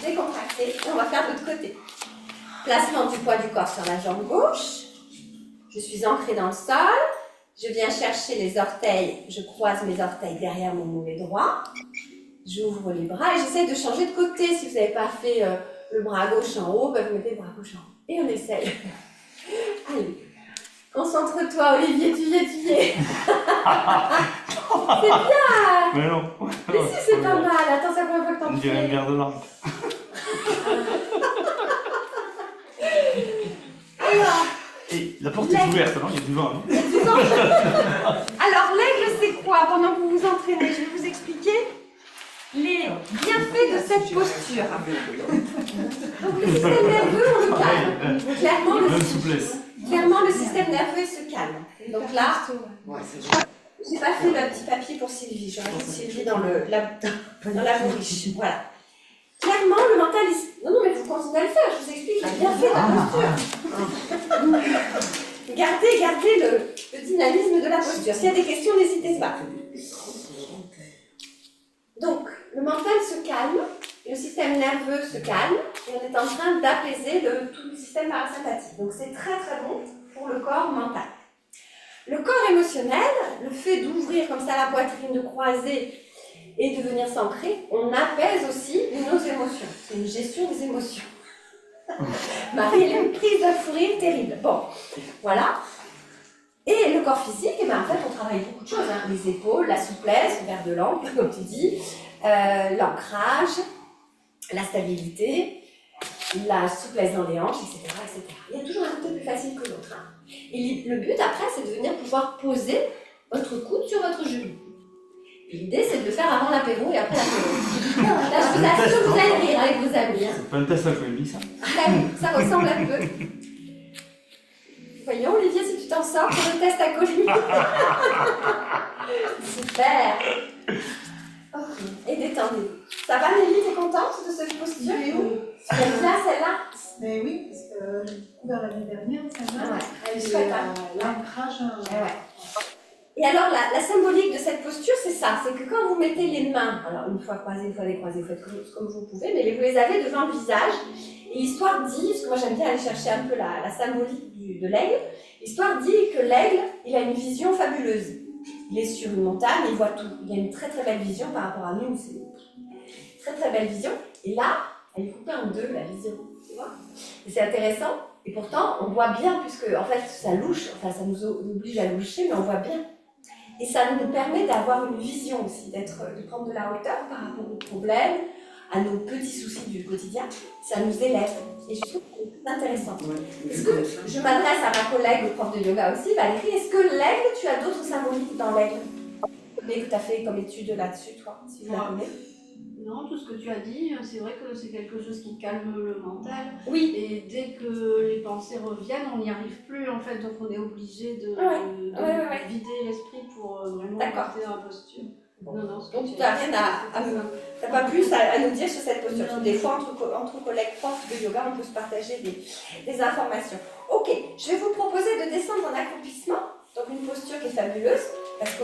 [SPEAKER 1] Décontractez. Et on va faire de l'autre côté. Placement du poids du corps sur la jambe gauche. Je suis ancrée dans le sol. Je viens chercher les orteils. Je croise mes orteils derrière mon mollet droit. J'ouvre les bras et j'essaie de changer de côté. Si vous n'avez pas fait le bras gauche en haut, ben vous mettez le bras gauche en haut. Et on essaye. Allez. Concentre-toi, Olivier, tu y es. C'est bien.
[SPEAKER 10] Mais non.
[SPEAKER 1] Mais si, c'est pas mal. Attends, c'est la première fois que t'en fais.
[SPEAKER 10] On dirait une garde lampe.
[SPEAKER 1] Alors.
[SPEAKER 10] Et la porte est ouverte, non? Il y a du vent, non?
[SPEAKER 1] Il y a du vent. Alors, l'aigle, c'est quoi? Pendant que vous vous entraînez, je vais vous expliquer les bienfaits de cette posture. Donc, le système nerveux, on le calme. Clairement, le système nerveux se calme. Donc là, j'ai pas fait le petit papier pour Sylvie. Je rajoute Sylvie dans la bourriche. Voilà. Clairement, le mental, non, mais vous continuez à le faire. Je vous explique les bienfaits de la posture. Gardez le dynamisme de la posture. S'il y a des questions, n'hésitez pas. Donc, le mental se calme, le système nerveux se calme, et on est en train d'apaiser tout le système parasympathique. Donc, c'est très très bon pour le corps mental. Le corps émotionnel, le fait d'ouvrir comme ça la poitrine, de croiser et de venir s'ancrer, on apaise aussi nos émotions. C'est une gestion des émotions. Marie, elle a une crise de fou rire terrible. Bon, voilà. Et le corps physique, eh ben, en fait, on travaille beaucoup de choses. Hein. Les épaules, la souplesse, le verre de langue, comme tu dis, l'ancrage, la stabilité, la souplesse dans les hanches, etc., etc. Il y a toujours un côté plus facile que l'autre. Hein. Et le but, après, c'est de venir pouvoir poser votre coude sur votre genou. L'idée, c'est de le faire avant l'apéro et après l'apéro. Là, je vous assure que vous allez rire avec vos amis. Hein.
[SPEAKER 10] C'est pas un test alcoolémique, ça?
[SPEAKER 1] Ah oui, ça ressemble un peu. Voyons, Olivier, si tu t'en sors pour le test alcoolique. Super. Ok, et détendez-vous. Ça va, Nelly, t'es contente de cette posture?
[SPEAKER 11] Oui.
[SPEAKER 1] Tu aimes bien celle-là?
[SPEAKER 11] Mais oui, parce que j'ai découvert l'année dernière, ça va.
[SPEAKER 1] Ah ouais, elle est chouette, hein.
[SPEAKER 11] L'ancrage.
[SPEAKER 1] Ouais. Et alors, la symbolique de cette posture, c'est ça, c'est que quand vous mettez les mains, alors une fois croisées, une fois décroisées, vous faites comme vous pouvez, mais vous les avez devant le visage, et l'histoire dit, parce que moi j'aime bien aller chercher un peu la symbolique de l'aigle, l'histoire dit que l'aigle, il a une vision fabuleuse. Il est sur une montagne, il voit tout, il a une très très belle vision par rapport à nous, c'est une très très belle vision, et là, elle est coupée en deux, la vision, tu vois. Et c'est intéressant, et pourtant, on voit bien, puisque en fait, ça louche, enfin ça nous oblige à loucher, mais on voit bien. Et ça nous permet d'avoir une vision aussi, de prendre de la hauteur par rapport aux problèmes, à nos petits soucis du quotidien. Ça nous élève. Et je trouve que c'est intéressant. Est-ce que je m'adresse à ma collègue, le prof de yoga aussi, Valérie, est-ce que l'aigle, tu as d'autres symboliques dans l'aigle? Mais que tu as fait comme étude là-dessus, toi, si vous la connaissez?
[SPEAKER 6] Non, tout ce que tu as dit, c'est vrai que c'est quelque chose qui calme le mental.
[SPEAKER 1] Oui.
[SPEAKER 6] Et dès que les pensées reviennent, on n'y arrive plus en fait, donc on est obligé de vider l'esprit pour vraiment rester dans la posture.
[SPEAKER 1] Bon. Non, donc tu n'as rien t'as pas plus à nous dire sur cette posture. Des fois, entre collègues profs de yoga, on peut se partager des informations. Ok, je vais vous proposer de descendre en accroupissement. Donc une posture qui est fabuleuse, parce que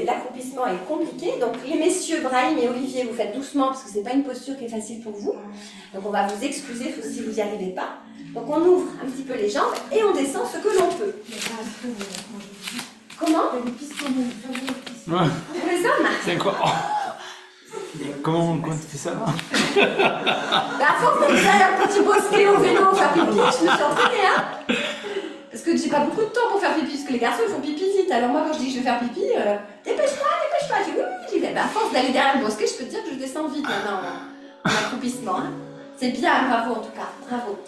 [SPEAKER 1] l'accroupissement est compliqué. Donc les messieurs, Brahim et Olivier, vous faites doucement, parce que c'est pas une posture qui est facile pour vous. Donc on va vous excuser si vous n'y arrivez pas. Donc on ouvre un petit peu les jambes et on descend ce que l'on peut. Comment? Pour les hommes.
[SPEAKER 10] C'est quoi? Comment tu fais ça là?
[SPEAKER 1] À force de faire un petit bosquet au vélo, faire pipi, je me suis entraînée, hein. Parce que j'ai pas beaucoup de temps pour faire pipi, parce que les garçons ils font pipi vite. Alors moi quand je dis que je vais faire pipi, dépêche-toi. Je dis oui. À force d'aller derrière le bosquet, je peux te dire que je descends vite maintenant en accroupissement. Hein. C'est bien, bravo en tout cas, bravo.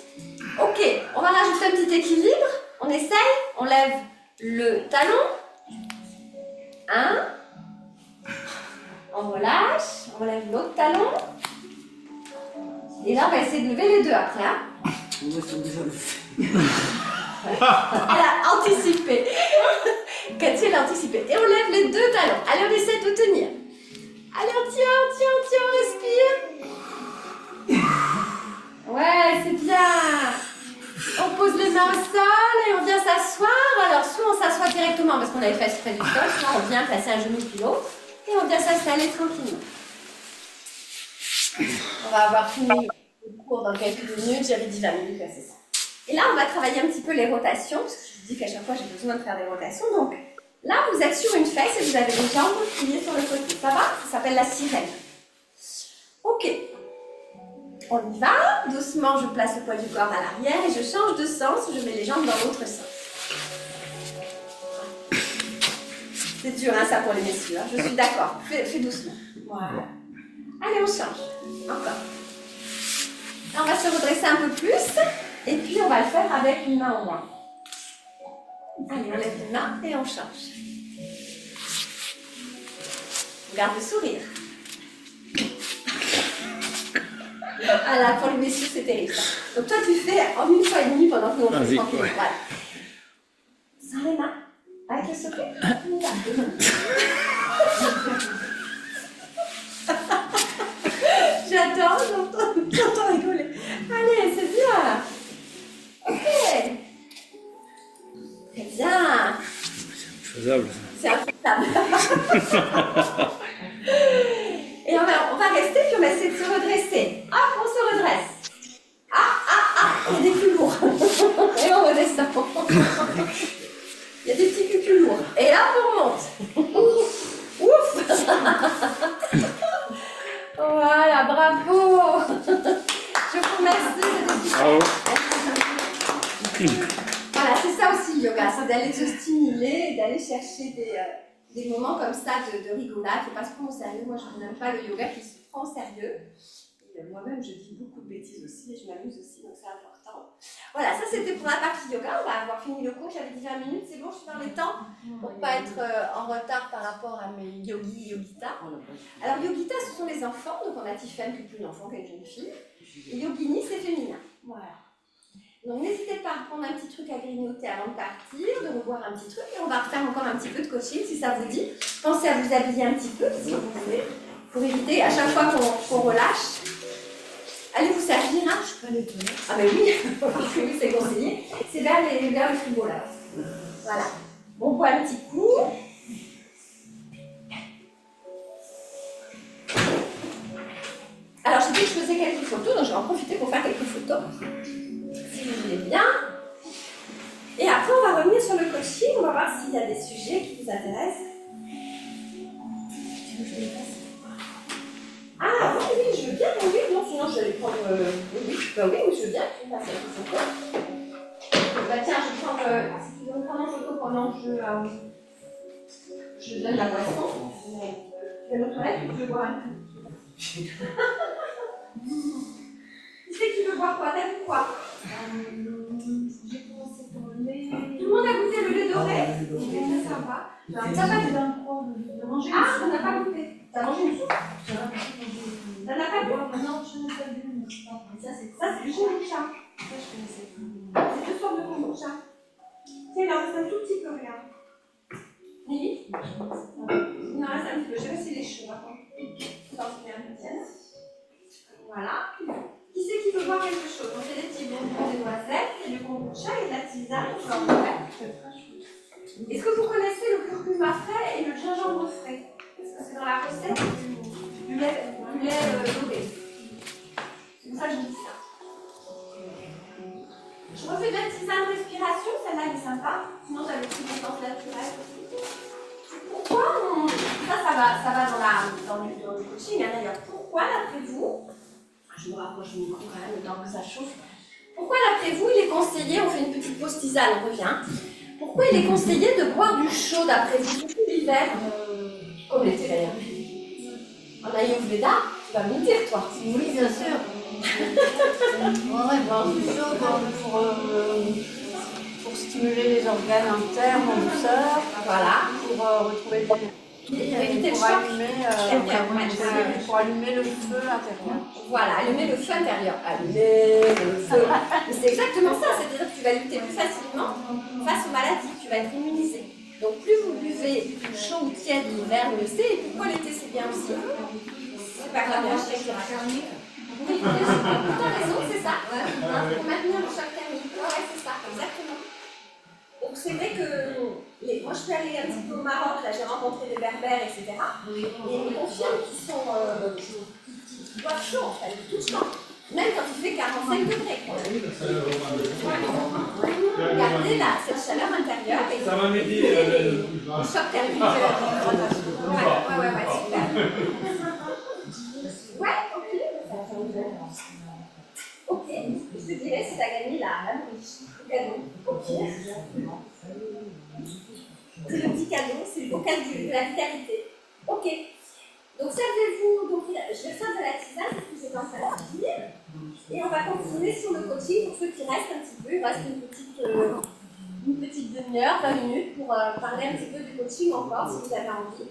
[SPEAKER 1] Ok, on va rajouter un petit équilibre. On essaye, on lève le talon. 1. On relâche, on lève l'autre talon. Et là, on va essayer de lever les deux après. Hein. Elle a anticipé. Cathy, elle a anticipé. Et on lève les deux talons. Allez, on essaie de tenir. Allez, on tient, on respire. Ouais, c'est bien. On pose les mains au sol et on vient s'asseoir. Alors, soit on s'assoit directement parce qu'on a les fesses près du sol, soit on vient placer un genou puis l'autre et on vient s'installer tranquillement. On va avoir fini le cours dans quelques minutes. J'avais dit 20 minutes, c'est ça. Et là, on va travailler un petit peu les rotations, parce que je vous dis qu'à chaque fois, j'ai besoin de faire des rotations. Donc, là, vous êtes sur une fesse et vous avez les jambes pliées sur le côté. Ça va? Ça s'appelle la sirène. Ok. On y va. Doucement, je place le poids du corps à l'arrière et je change de sens. Je mets les jambes dans l'autre sens. C'est dur, hein, ça, pour les messieurs. Hein. Je suis d'accord. Fais doucement. Voilà. Allez, on change. Encore. Là, on va se redresser un peu plus. Et puis, on va le faire avec une main en moins. Allez, on lève une main et on change. On garde le sourire. Ah là, pour les messieurs, c'est terrible. Donc, toi, tu fais en 1 fois et demie pendant que nous, on fait tranquille. Voilà. Sans les mains. Avec le sourire. J'adore, j'entends rigoler. Allez, c'est bien. Ok. Très bien.
[SPEAKER 10] C'est faisable.
[SPEAKER 1] C'est infaisable. Et on va rester, puis on va essayer de se redresser. Hop, on se redresse. Il y a des plus lourds. Et on redescend. Il y a des petits culs lourds. Et là, on remonte. Ouf.
[SPEAKER 4] Bravo.
[SPEAKER 1] Voilà, c'est ça aussi le yoga, c'est d'aller se stimuler, d'aller chercher des moments comme ça de rigolade. Il ne faut pas se prendre au sérieux. Moi, je n'aime pas le yoga qui se prend au sérieux. Et moi-même, je dis beaucoup de bêtises aussi et je m'amuse aussi, donc c'est important. Voilà, ça c'était pour la partie yoga. On va avoir fini le cours. J'avais dit 20 minutes, c'est bon, je suis dans les temps pour ne pas être en retard par rapport à mes yogitas. Alors, yogitas, ce sont les enfants. Donc, on a Tiffany qui est plus une enfant qu'une jeune fille. Et yogini, c'est féminin. Voilà. Donc n'hésitez pas à prendre un petit truc à grignoter avant de partir, de revoir un petit truc, et on va refaire encore un petit peu de coaching si ça vous dit. Pensez à vous habiller un petit peu si vous voulez, pour éviter à chaque fois qu'on relâche. Allez vous servir, hein. Je peux aller donner. Ah ben oui, oui c'est conseillé. C'est vers le frigo là. Voilà. On boit un petit coup. Alors j'ai dit que je faisais quelques photos, donc je vais en profiter pour faire quelques photos. Si vous voulez bien. Et après, on va revenir sur le coaching. On va voir s'il y a des sujets qui vous intéressent. Tu veux que je les fasse? Ah oui, oui, je veux bien. Oui, non, sinon je vais les prendre. Oui, bah oui, je veux bien. Je vais faire quelques photos. Bah tiens, je vais prendre. Si tu veux me prendre en photo pendant que je donne la boisson. Tu vas me toilette ou tu veux boire un coup? Qui c'est qui veut boire quoi? T'as vu quoi?
[SPEAKER 11] J'ai commencé par le lait.
[SPEAKER 1] Tout le monde a goûté le lait doré? C'est sympa. T'as pas
[SPEAKER 11] de manger une
[SPEAKER 1] Ah,
[SPEAKER 11] soupe.
[SPEAKER 1] on n'a pas goûté. T'as mangé une soupe? T'en as pas bu?
[SPEAKER 11] Non, je n'ai pas bu, mais c'est pas grave.
[SPEAKER 1] Ça, c'est du kombucha.
[SPEAKER 11] Ça, je connaissais pas.
[SPEAKER 1] C'est deux sortes de kombucha. Tiens, il en reste un tout petit peu, regarde. Lily? Il en reste un petit peu. Je sais pas s'il est chaud, par contre. Voilà. Qui c'est qui veut boire quelque chose? Donc, il y a des petits bonbons, des noisettes, il y a du kombucha et de la tisane. Est-ce que vous connaissez le curcuma frais et le gingembre frais? Parce que c'est dans la recette du lait doré. C'est pour ça que je dis ça. Je refais de la tisane respiration, celle-là elle est sympa. Sinon, j'avais pris des sens naturels aussi. Pourquoi ça va dans le coaching, hein, d'ailleurs. Pourquoi, d'après vous, je me rapproche du micro quand même, le temps que ça chauffe. Pourquoi, d'après vous, il est conseillé, on fait une petite pause tisane, on revient. Pourquoi il est conseillé de boire du chaud, d'après vous, surtout l'hiver, comme l'été d'ailleurs? En Ayurveda, tu vas me dire, toi.
[SPEAKER 6] Oui, bien sûr. Ouais, boire du chaud pour stimuler les organes internes en douceur.
[SPEAKER 1] Voilà.
[SPEAKER 6] Pour retrouver de l'énergie. Pour allumer le feu intérieur.
[SPEAKER 1] Voilà, allumer le feu intérieur. Allumer le feu. C'est exactement ça, c'est-à-dire que tu vas lutter plus facilement face aux maladies, tu vas être immunisé. Donc plus vous buvez chaud ou tiède l'hiver, mieux c'est. Et pourquoi l'été c'est bien aussi? C'est pas grave, je sais que oui, tu as raison, c'est ça. Pour maintenir le choc thermique. Ouais, c'est ça, exactement. Donc c'est vrai que moi je suis allée un petit peu au Maroc, là j'ai rencontré des berbères, etc. Et ils me confirment qu'ils sont qui boivent chaud en fait, tout le temps. Même quand il fait 45 degrés. Regardez là, cette chaleur intérieure. Et
[SPEAKER 4] ça va m'aider.
[SPEAKER 1] Le choc thermique. Ouais, super. Ouais, ok. Ok, je te dirais si tu as gagné la bouche, le cadeau. Ok. C'est le petit cadeau, c'est le bocal de la vitalité. Ok. Donc servez-vous, donc je vais faire de la tisane parce que j'ai pensé à la finir. Et on va continuer sur le coaching pour ceux qui restent un petit peu. Il reste une petite demi-heure, 20 minutes pour parler un petit peu du coaching encore si vous avez envie.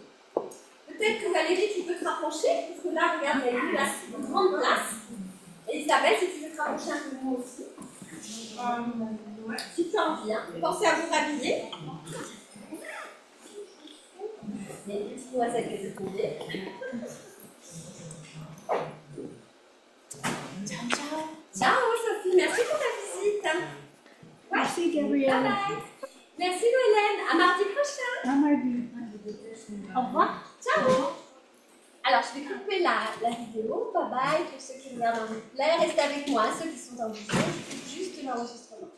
[SPEAKER 1] Peut-être que Valérie, tu peux te rapprocher, parce que là, regarde, il y a une grande place. Et Isabelle, si tu veux te rapprocher un peu de moi aussi. Si tu as envie, hein. Pensez à vous rhabiller. Il y a des petites noisettes que vous pouvez. Ciao, ciao. Ciao, Sophie. Merci pour ta visite. Ouais.
[SPEAKER 11] Merci, Gabrielle.
[SPEAKER 1] Bye bye. Merci, Noëlène. À mardi prochain.
[SPEAKER 11] À mardi.
[SPEAKER 1] Au revoir. Ciao. Alors, je vais couper la vidéo. Bye bye pour ceux qui regardent en replay. Restez avec moi, ceux qui sont en visio. Je coupe juste l'enregistrement.